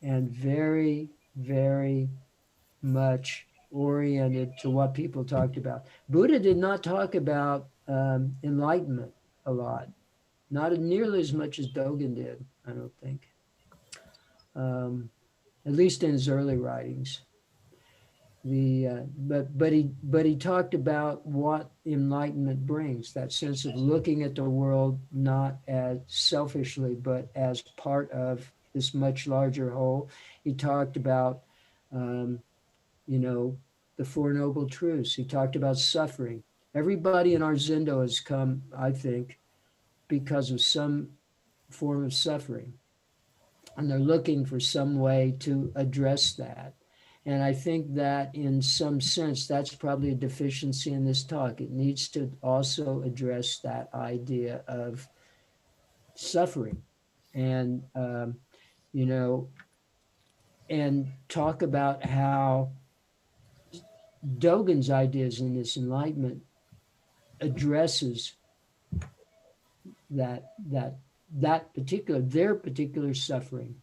and very, very much oriented to what people talked about. Buddha did not talk about enlightenment a lot, not nearly as much as Dogen did, I don't think, at least in his early writings. But he talked about what enlightenment brings, that sense of looking at the world not as selfishly, but as part of this much larger whole. He talked about, you know, the Four Noble Truths. He talked about suffering. Everybody in our Zendo has come, I think, because of some form of suffering. And they're looking for some way to address that. And I think that in some sense, that's probably a deficiency in this talk. It needs to also address that idea of suffering and, you know, and talk about how Dogen's ideas in this enlightenment addresses their particular suffering.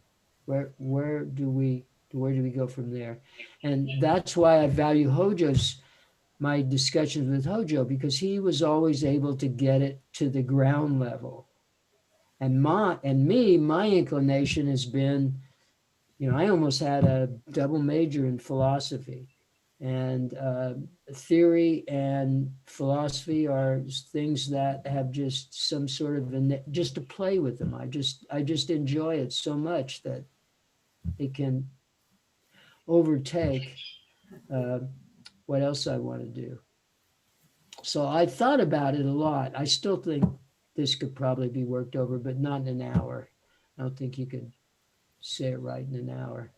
Where do we go from there? And that's why I value my discussions with Hojo, because he was always able to get it to the ground level. And my inclination has been, you know, I almost had a double major in philosophy, and theory and philosophy are things that have just some sort of just to play with them. I just enjoy it so much that it can overtake what else I want to do. So I thought about it a lot. I still think this could probably be worked over, but not in an hour. I don't think you could say it right in an hour.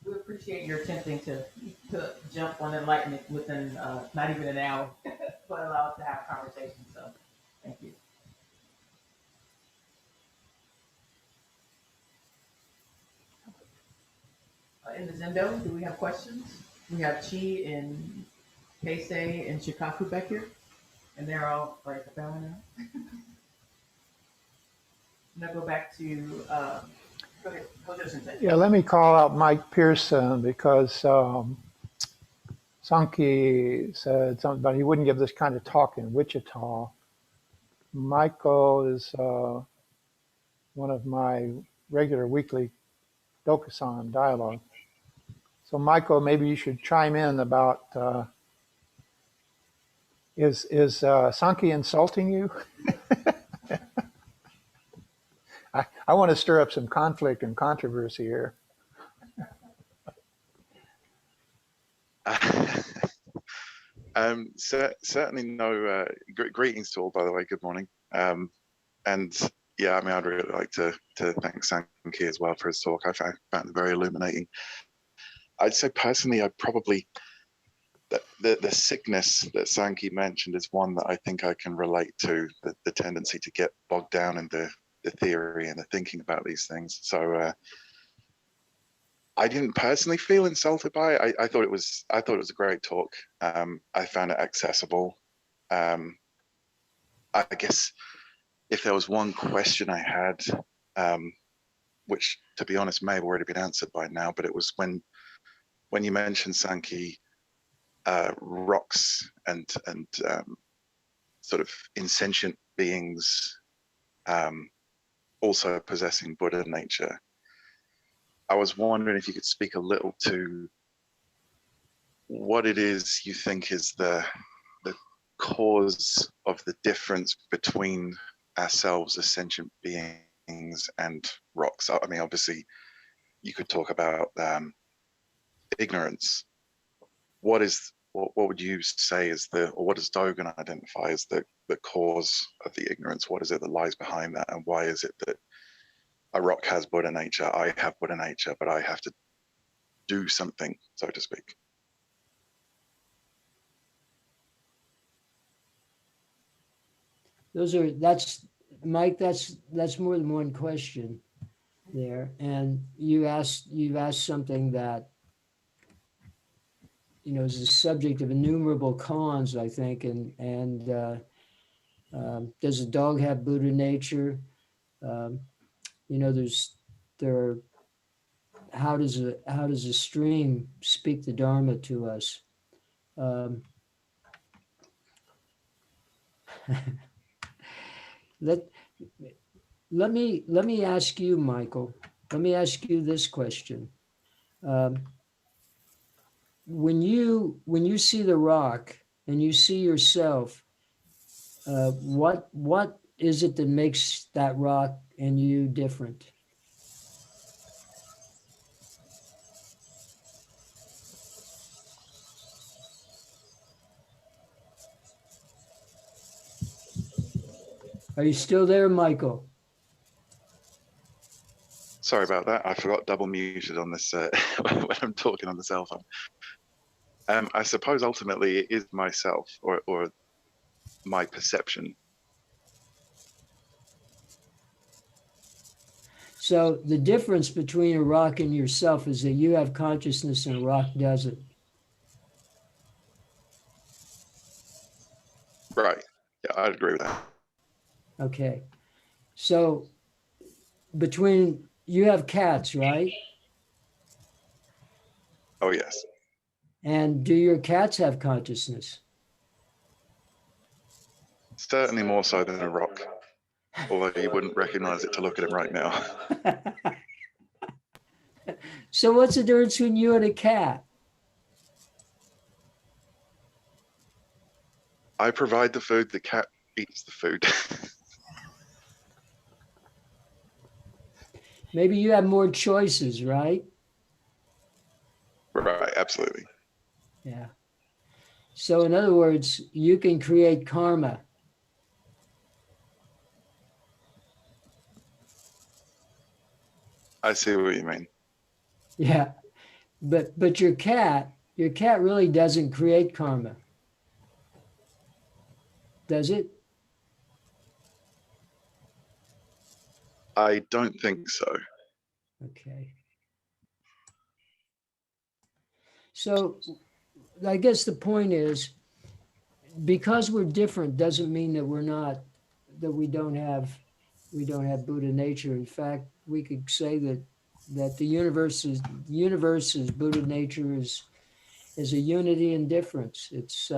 We appreciate your attempting to jump on enlightenment within not even an hour, but allow us to have a conversation. So, thank you. In the Zendo, do we have questions? We have Chi and Keisei and Shikaku back here, and they're all like bowing out. I'm gonna go back to go ahead, Hojo-sensei. Yeah, let me call out Mike Pearson because Sanki said something about he wouldn't give this kind of talk in Wichita. Michael is one of my regular weekly Dokusan dialogue. So Michael, maybe you should chime in about is Sanki insulting you? I want to stir up some conflict and controversy here. Certainly no. Greetings to all, by the way. Good morning. And yeah, I mean, I'd really like to thank Sanki as well for his talk. I found it very illuminating. I'd say personally, I probably the sickness that Sanki mentioned is one that I think I can relate to. The tendency to get bogged down in the theory and the thinking about these things. So I didn't personally feel insulted by it. I thought it was a great talk. I found it accessible. I guess if there was one question I had, which to be honest may have already been answered by now, but it was when you mentioned Sanki, rocks and sort of insentient beings also possessing Buddha nature. I was wondering if you could speak a little to what it is you think is the cause of the difference between ourselves as sentient beings and rocks. I mean, obviously, you could talk about ignorance. What would you say is or what does Dogen identify as the cause of the ignorance? What is it that lies behind that, and why is it that a rock has Buddha nature, I have Buddha nature, but I have to do something, so to speak? That's Mike, that's more than one question there. And you've asked something that, is the subject of innumerable koans, I think. Does a dog have Buddha nature? Um, there are, how does a stream speak the Dharma to us? Um, let let me ask you, Michael. Let me ask you this question. Um, when you see the rock and you see yourself, what is it that makes that rock and you different? Are you still there, Michael? Sorry about that. I forgot double muted on this when I'm talking on the cell phone. I suppose ultimately it is myself or my perception. So the difference between a rock and yourself is that you have consciousness and a rock doesn't. Right. Yeah, I'd agree with that. Okay. So you have cats, right? Oh, yes. And do your cats have consciousness? Certainly more so than a rock. Although you wouldn't recognize it to look at him right now. So what's the difference between you and a cat? I provide the food, the cat eats the food. Maybe you have more choices, right? Right, absolutely. Yeah. So in other words, you can create karma. I see what you mean. Yeah. But your cat really doesn't create karma. Does it? I don't think so. Okay. So I guess the point is, because we're different doesn't mean that we don't have Buddha nature. In fact, we could say that the universe is Buddha nature is a unity in difference. It's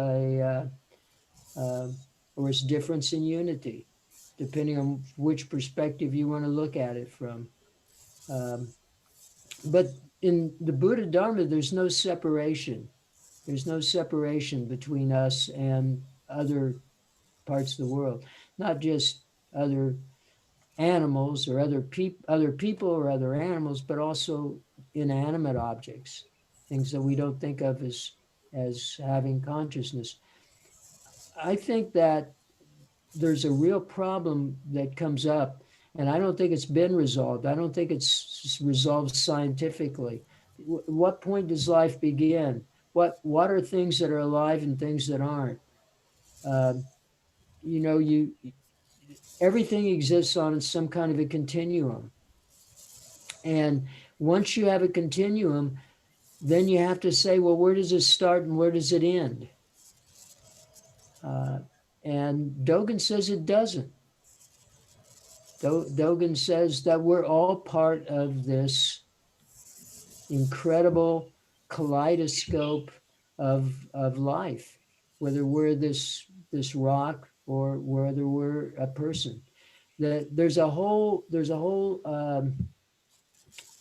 or it's difference in unity, depending on which perspective you want to look at it from. Um, but in the Buddha Dharma, there's no separation. There's no separation between us and other parts of the world, not just other animals or other people or other animals, but also inanimate objects, things that we don't think of as having consciousness. I think that there's a real problem that comes up, and I don't think it's been resolved. I don't think it's resolved scientifically. What point does life begin? What are things that are alive and things that aren't? Um, you everything exists on some kind of a continuum, and once you have a continuum, then you have to say, well, where does it start and where does it end? Uh, and Dogen says it doesn't. Dogen says that we're all part of this incredible kaleidoscope of life, whether we're this rock or whether we're a person. There's a whole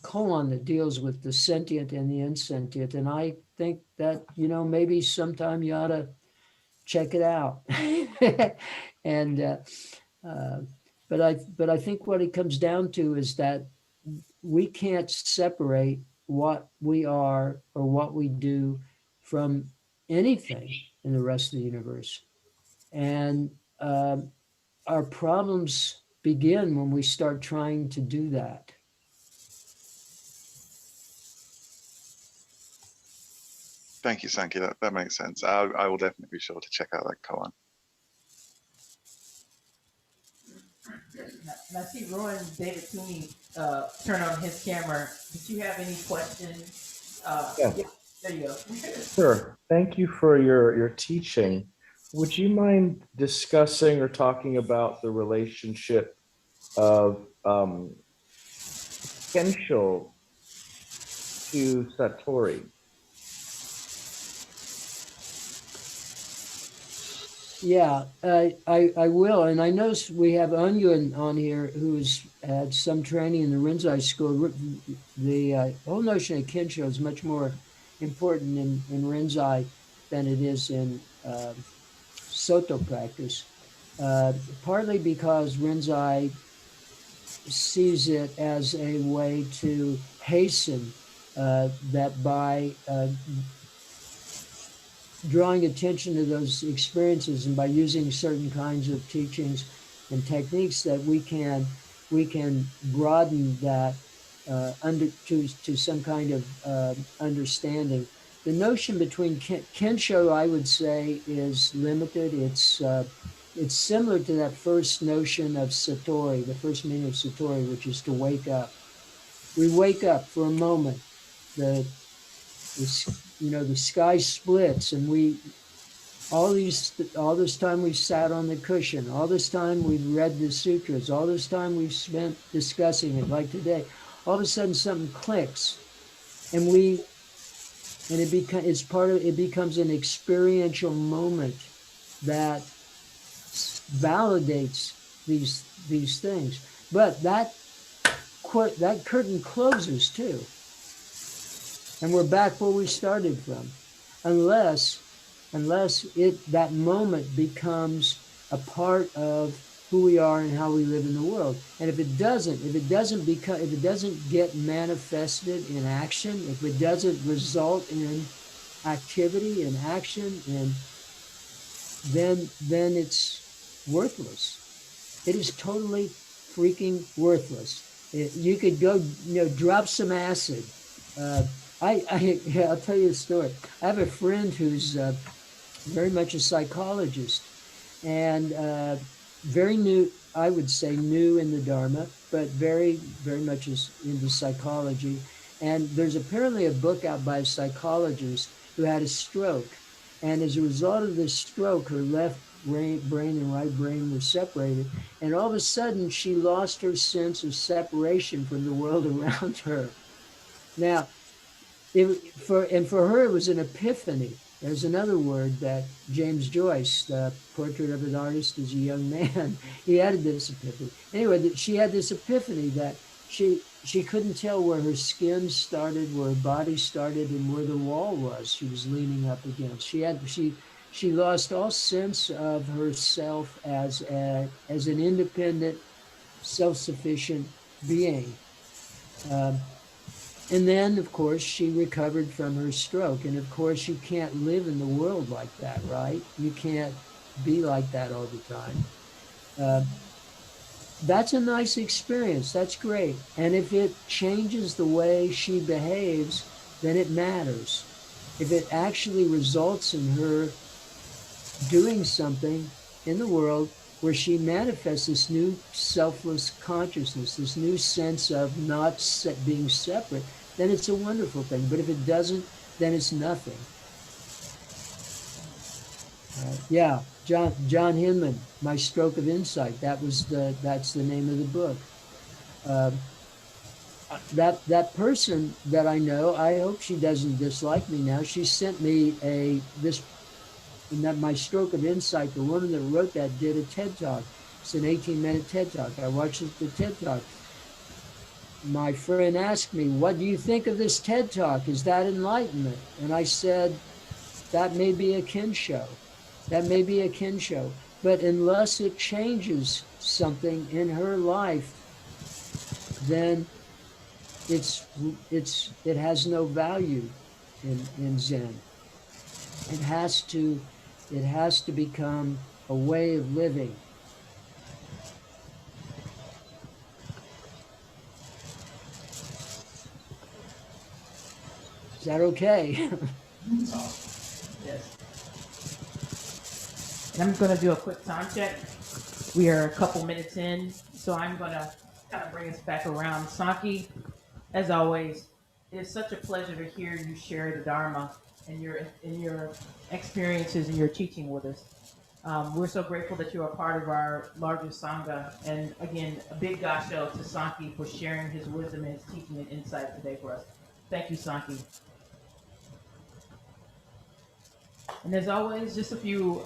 koan that deals with the sentient and the insentient, and I think that maybe sometime you ought to check it out. and but I think what it comes down to is that we can't separate what we are or what we do from anything in the rest of the universe. And our problems begin when we start trying to do that. Thank you, Sanki. That makes sense. I will definitely be sure to check out that koan. And I see Rowan David Toomey turn on his camera. Did you have any questions? Yeah. Yeah, there you go. Sure. Thank you for your teaching. Would you mind discussing or talking about the relationship of Kensho to Satori? Yeah, I will. And I notice we have Onyun on here who's had some training in the Rinzai school. The whole notion of Kensho is much more important in Rinzai than it is in Soto practice, partly because Rinzai sees it as a way to hasten that by drawing attention to those experiences and by using certain kinds of teachings and techniques that we can broaden that to some kind of understanding. The notion between Kensho, I would say, is limited. It's similar to that first notion of Satori, the first meaning of Satori, which is to wake up. We wake up for a moment. The sky splits, and all this time we sat on the cushion, all this time we've read the sutras, all this time we've spent discussing it, like today, all of a sudden something clicks, and it becomes an experiential moment that validates these things. But that curtain closes too. And we're back where we started from, unless that moment becomes a part of who we are and how we live in the world. And if it doesn't get manifested in action, if it doesn't result in activity and action, and then it's worthless. It is totally freaking worthless. You could go, drop some acid. I'll tell you a story. I have a friend who's very much a psychologist and very new, I would say new in the Dharma, but very, very much into psychology. And there's apparently a book out by a psychologist who had a stroke. And as a result of this stroke, her left brain and right brain were separated. And all of a sudden, she lost her sense of separation from the world around her. Now, for her, it was an epiphany. There's another word that James Joyce, the portrait of an artist as a young man, he had this epiphany. Anyway, she had this epiphany that she couldn't tell where her skin started, where her body started, and where the wall was she was leaning up against. She lost all sense of herself as an independent, self-sufficient being. And then, of course, she recovered from her stroke. And of course, you can't live in the world like that, right? You can't be like that all the time. That's a nice experience. That's great. And if it changes the way she behaves, then it matters. If it actually results in her doing something in the world where she manifests this new selfless consciousness, this new sense of not being separate, then it's a wonderful thing. But if it doesn't, then it's nothing. Yeah, John Hinman, My Stroke of Insight. That's the name of the book. That person that I know, I hope she doesn't dislike me now. She sent me My Stroke of Insight. The woman that wrote that did a TED Talk. It's an 18-minute TED Talk. I watched the TED Talk. My friend asked me, "What do you think of this TED Talk? Is that enlightenment?" And I said, that may be a Kensho. That may be a Kensho. But unless it changes something in her life, then it has no value in Zen. It has to become a way of living. Is that okay? Yes. And I'm going to do a quick time check. We are a couple minutes in, So I'm going to kind of bring us back around. Sanki, as always, it is such a pleasure to hear you share the Dharma and your experiences and your teaching with us. We're so grateful that you're a part of our largest Sangha. And again, a big gasho to Sanki for sharing his wisdom and his teaching and insight today for us. Thank you, Sanki. And as always, just a few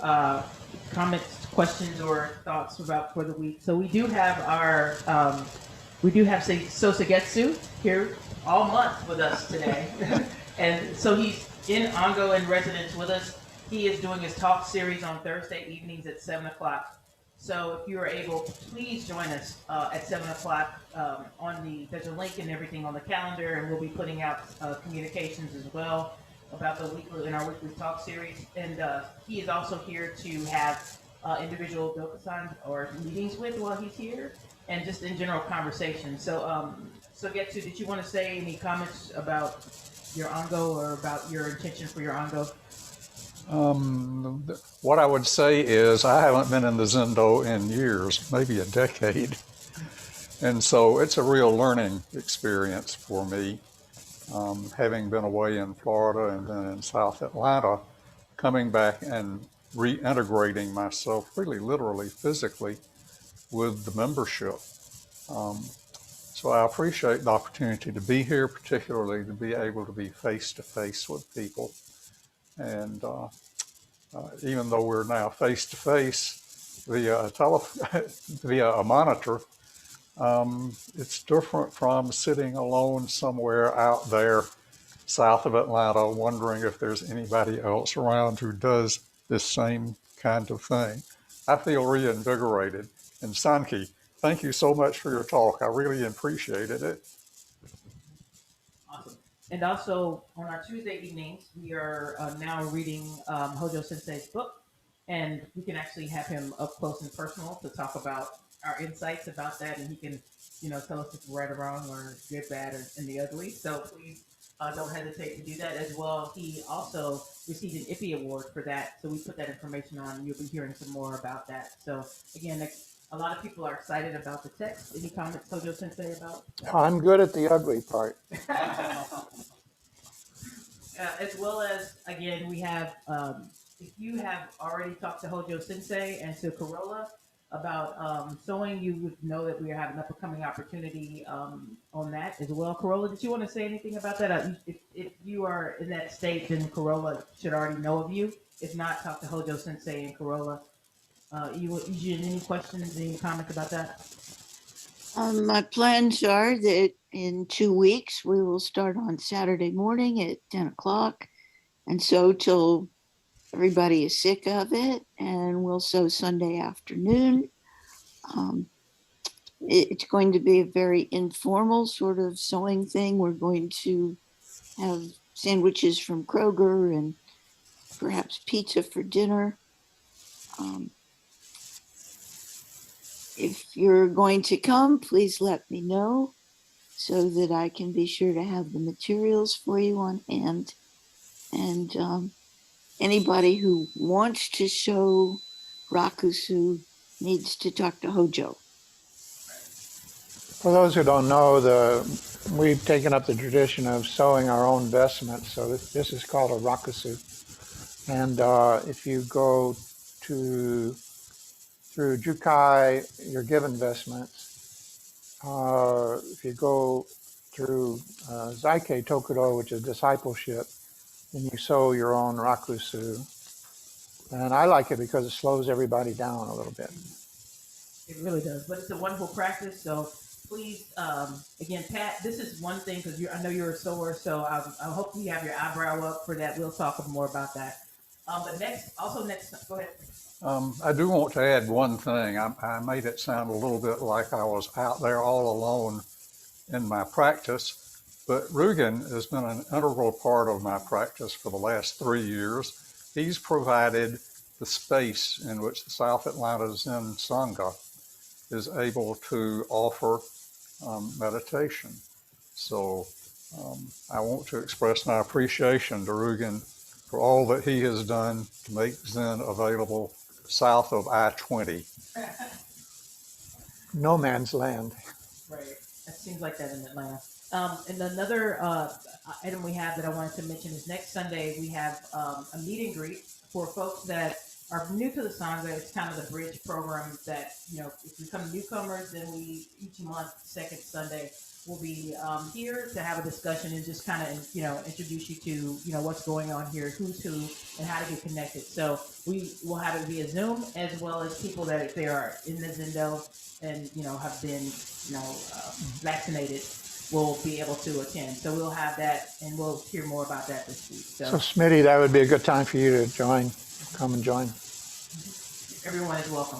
comments, questions, or thoughts about for the week. So we do have our, say, Sosagetsu here all month with us today. And so he's in Ango in residence with us. He is doing his talk series on Thursday evenings at 7 o'clock. So if you are able, please join us at 7 o'clock there's a link and everything on the calendar, and we'll be putting out communications as well about our weekly talk series. And he is also here to have individual Dokusan or meetings with while he's here, and just in general conversation. So Getsu, did you want to say any comments about your Ango or about your intention for your Ango? What I would say is I haven't been in the Zendo in years, maybe a decade. And so it's a real learning experience for me. Having been away in Florida and then in South Atlanta, coming back and reintegrating myself really literally, physically with the membership. So I appreciate the opportunity to be here, particularly to be able to be face-to-face with people. And even though we're now face-to-face via via a monitor, it's different from sitting alone somewhere out there south of Atlanta, wondering if there's anybody else around who does this same kind of thing. I feel reinvigorated. And Sanki, thank you so much for your talk. I really appreciated it. Awesome. And also on our Tuesday evenings, we are now reading Hojo Sensei's book, and we can actually have him up close and personal to talk about our insights about that, and he can, tell us if we're right or wrong or good, bad, and the ugly. So please don't hesitate to do that as well. He also received an IPPY award for that, so we put that information on. You'll be hearing some more about that. So again, a lot of people are excited about the text. Any comments, Hojo Sensei, about? I'm good at the ugly part. As well as, again, we have, if you have already talked to Hojo Sensei and to Corolla about sewing, you would know that we have an upcoming opportunity on that as well. Corolla, did you want to say anything about that? If you are in that state, then Corolla should already know of you. If not, talk to Hojo Sensei and Corolla. Eugene, any questions, any comments about that? My plans are that in 2 weeks, we will start on Saturday morning at 10 o'clock. And so till everybody is sick of it, and we'll sew Sunday afternoon. It's going to be a very informal sort of sewing thing. We're going to have sandwiches from Kroger and perhaps pizza for dinner. If you're going to come, please let me know so that I can be sure to have the materials for you on hand. And anybody who wants to show Rakusu needs to talk to Hojo. For those who don't know, we've taken up the tradition of sewing our own vestments. So this is called a rakusu. And if you go through Jukai, you're given vestments. If you go through Zaike Tokudo, which is discipleship, then you sew your own rakusu. And I like it because it slows everybody down a little bit. It really does, but it's a wonderful practice. So please, again, Pat, this is one thing, because I know you're a sewer, so I hope you have your eyebrow up for that. We'll talk more about that. But next, go ahead. I do want to add one thing. I made it sound a little bit like I was out there all alone in my practice, but Rugen has been an integral part of my practice for the last 3 years. He's provided the space in which the South Atlanta Zen Sangha is able to offer meditation. So I want to express my appreciation to Rugen for all that he has done to make Zen available south of I-20. no man's land. Right. It seems like that in Atlanta. And another item we have that I wanted to mention is next Sunday we have a meet and greet for folks that are new to the Sangha. It's kind of the bridge program that, you know, if we become newcomers, then we each month, second Sunday, we'll be here to have a discussion and just kind of, you know, introduce you to, you know, what's going on here, who's who, and how to get connected. So we will have it via Zoom, as well as people that if they are in the Zendo and, you know, have been, you know, vaccinated, will be able to attend. So we'll have that, and we'll hear more about that this week. So Smitty, that would be a good time for you to join, come and join. Everyone is welcome.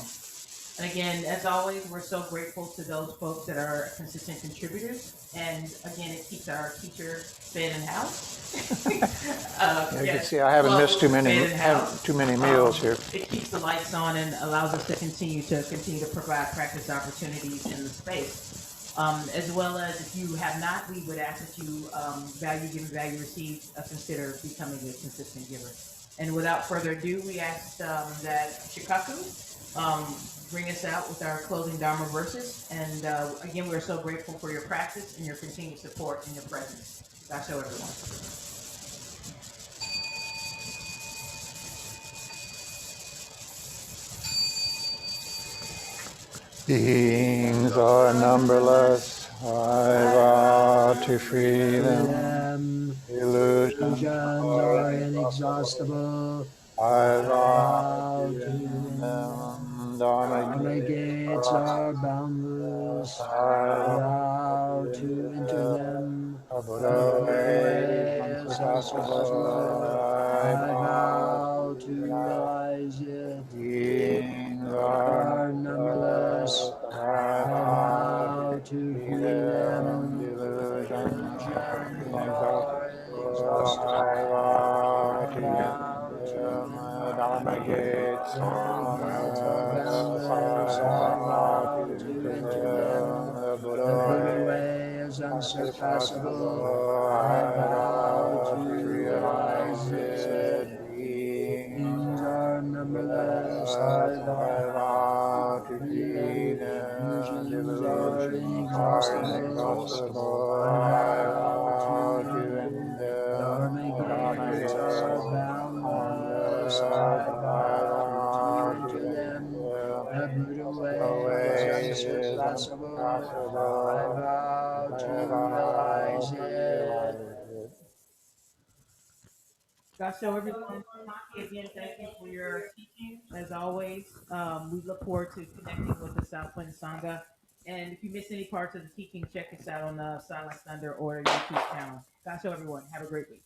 And again, as always, we're so grateful to those folks that are consistent contributors. And again, it keeps our teacher fed and housed. You can see I haven't missed too many meals here. It keeps the lights on and allows us to continue to provide practice opportunities in the space. As well as if you have not, we would ask that you value given, value received, consider becoming a consistent giver. And without further ado, we ask that Shikaku bring us out with our closing Dharma verses. And again, we're so grateful for your practice and your continued support and your presence. Dasho, everyone. Beings are numberless, I vow to free them. Illusions are inexhaustible. I vow to end them. Dharma gates are boundless. I vow to enter them. The way is unsurpassable. I vow to realize it. Beings are numberless. I vow to free them. Illusions are inexhaustible. I vow to Dharma gates are boundless. I vow to enter them. The Buddha way is unsurpassable. I vow to realize it. Beings are numberless. I vow to free them. Illusions are inexhaustible. I vow to end them. Dharma gates are boundless. I vow to enter them. The Buddha way is unsurpassable. I vow to realize it. Dasho, everyone. Maki, again, thank you for your teaching. As always, we look forward to connecting with the South Flint Sangha. And if you missed any parts of the teaching, check us out on the Silent Thunder or YouTube channel. Dasho, everyone. Have a great week.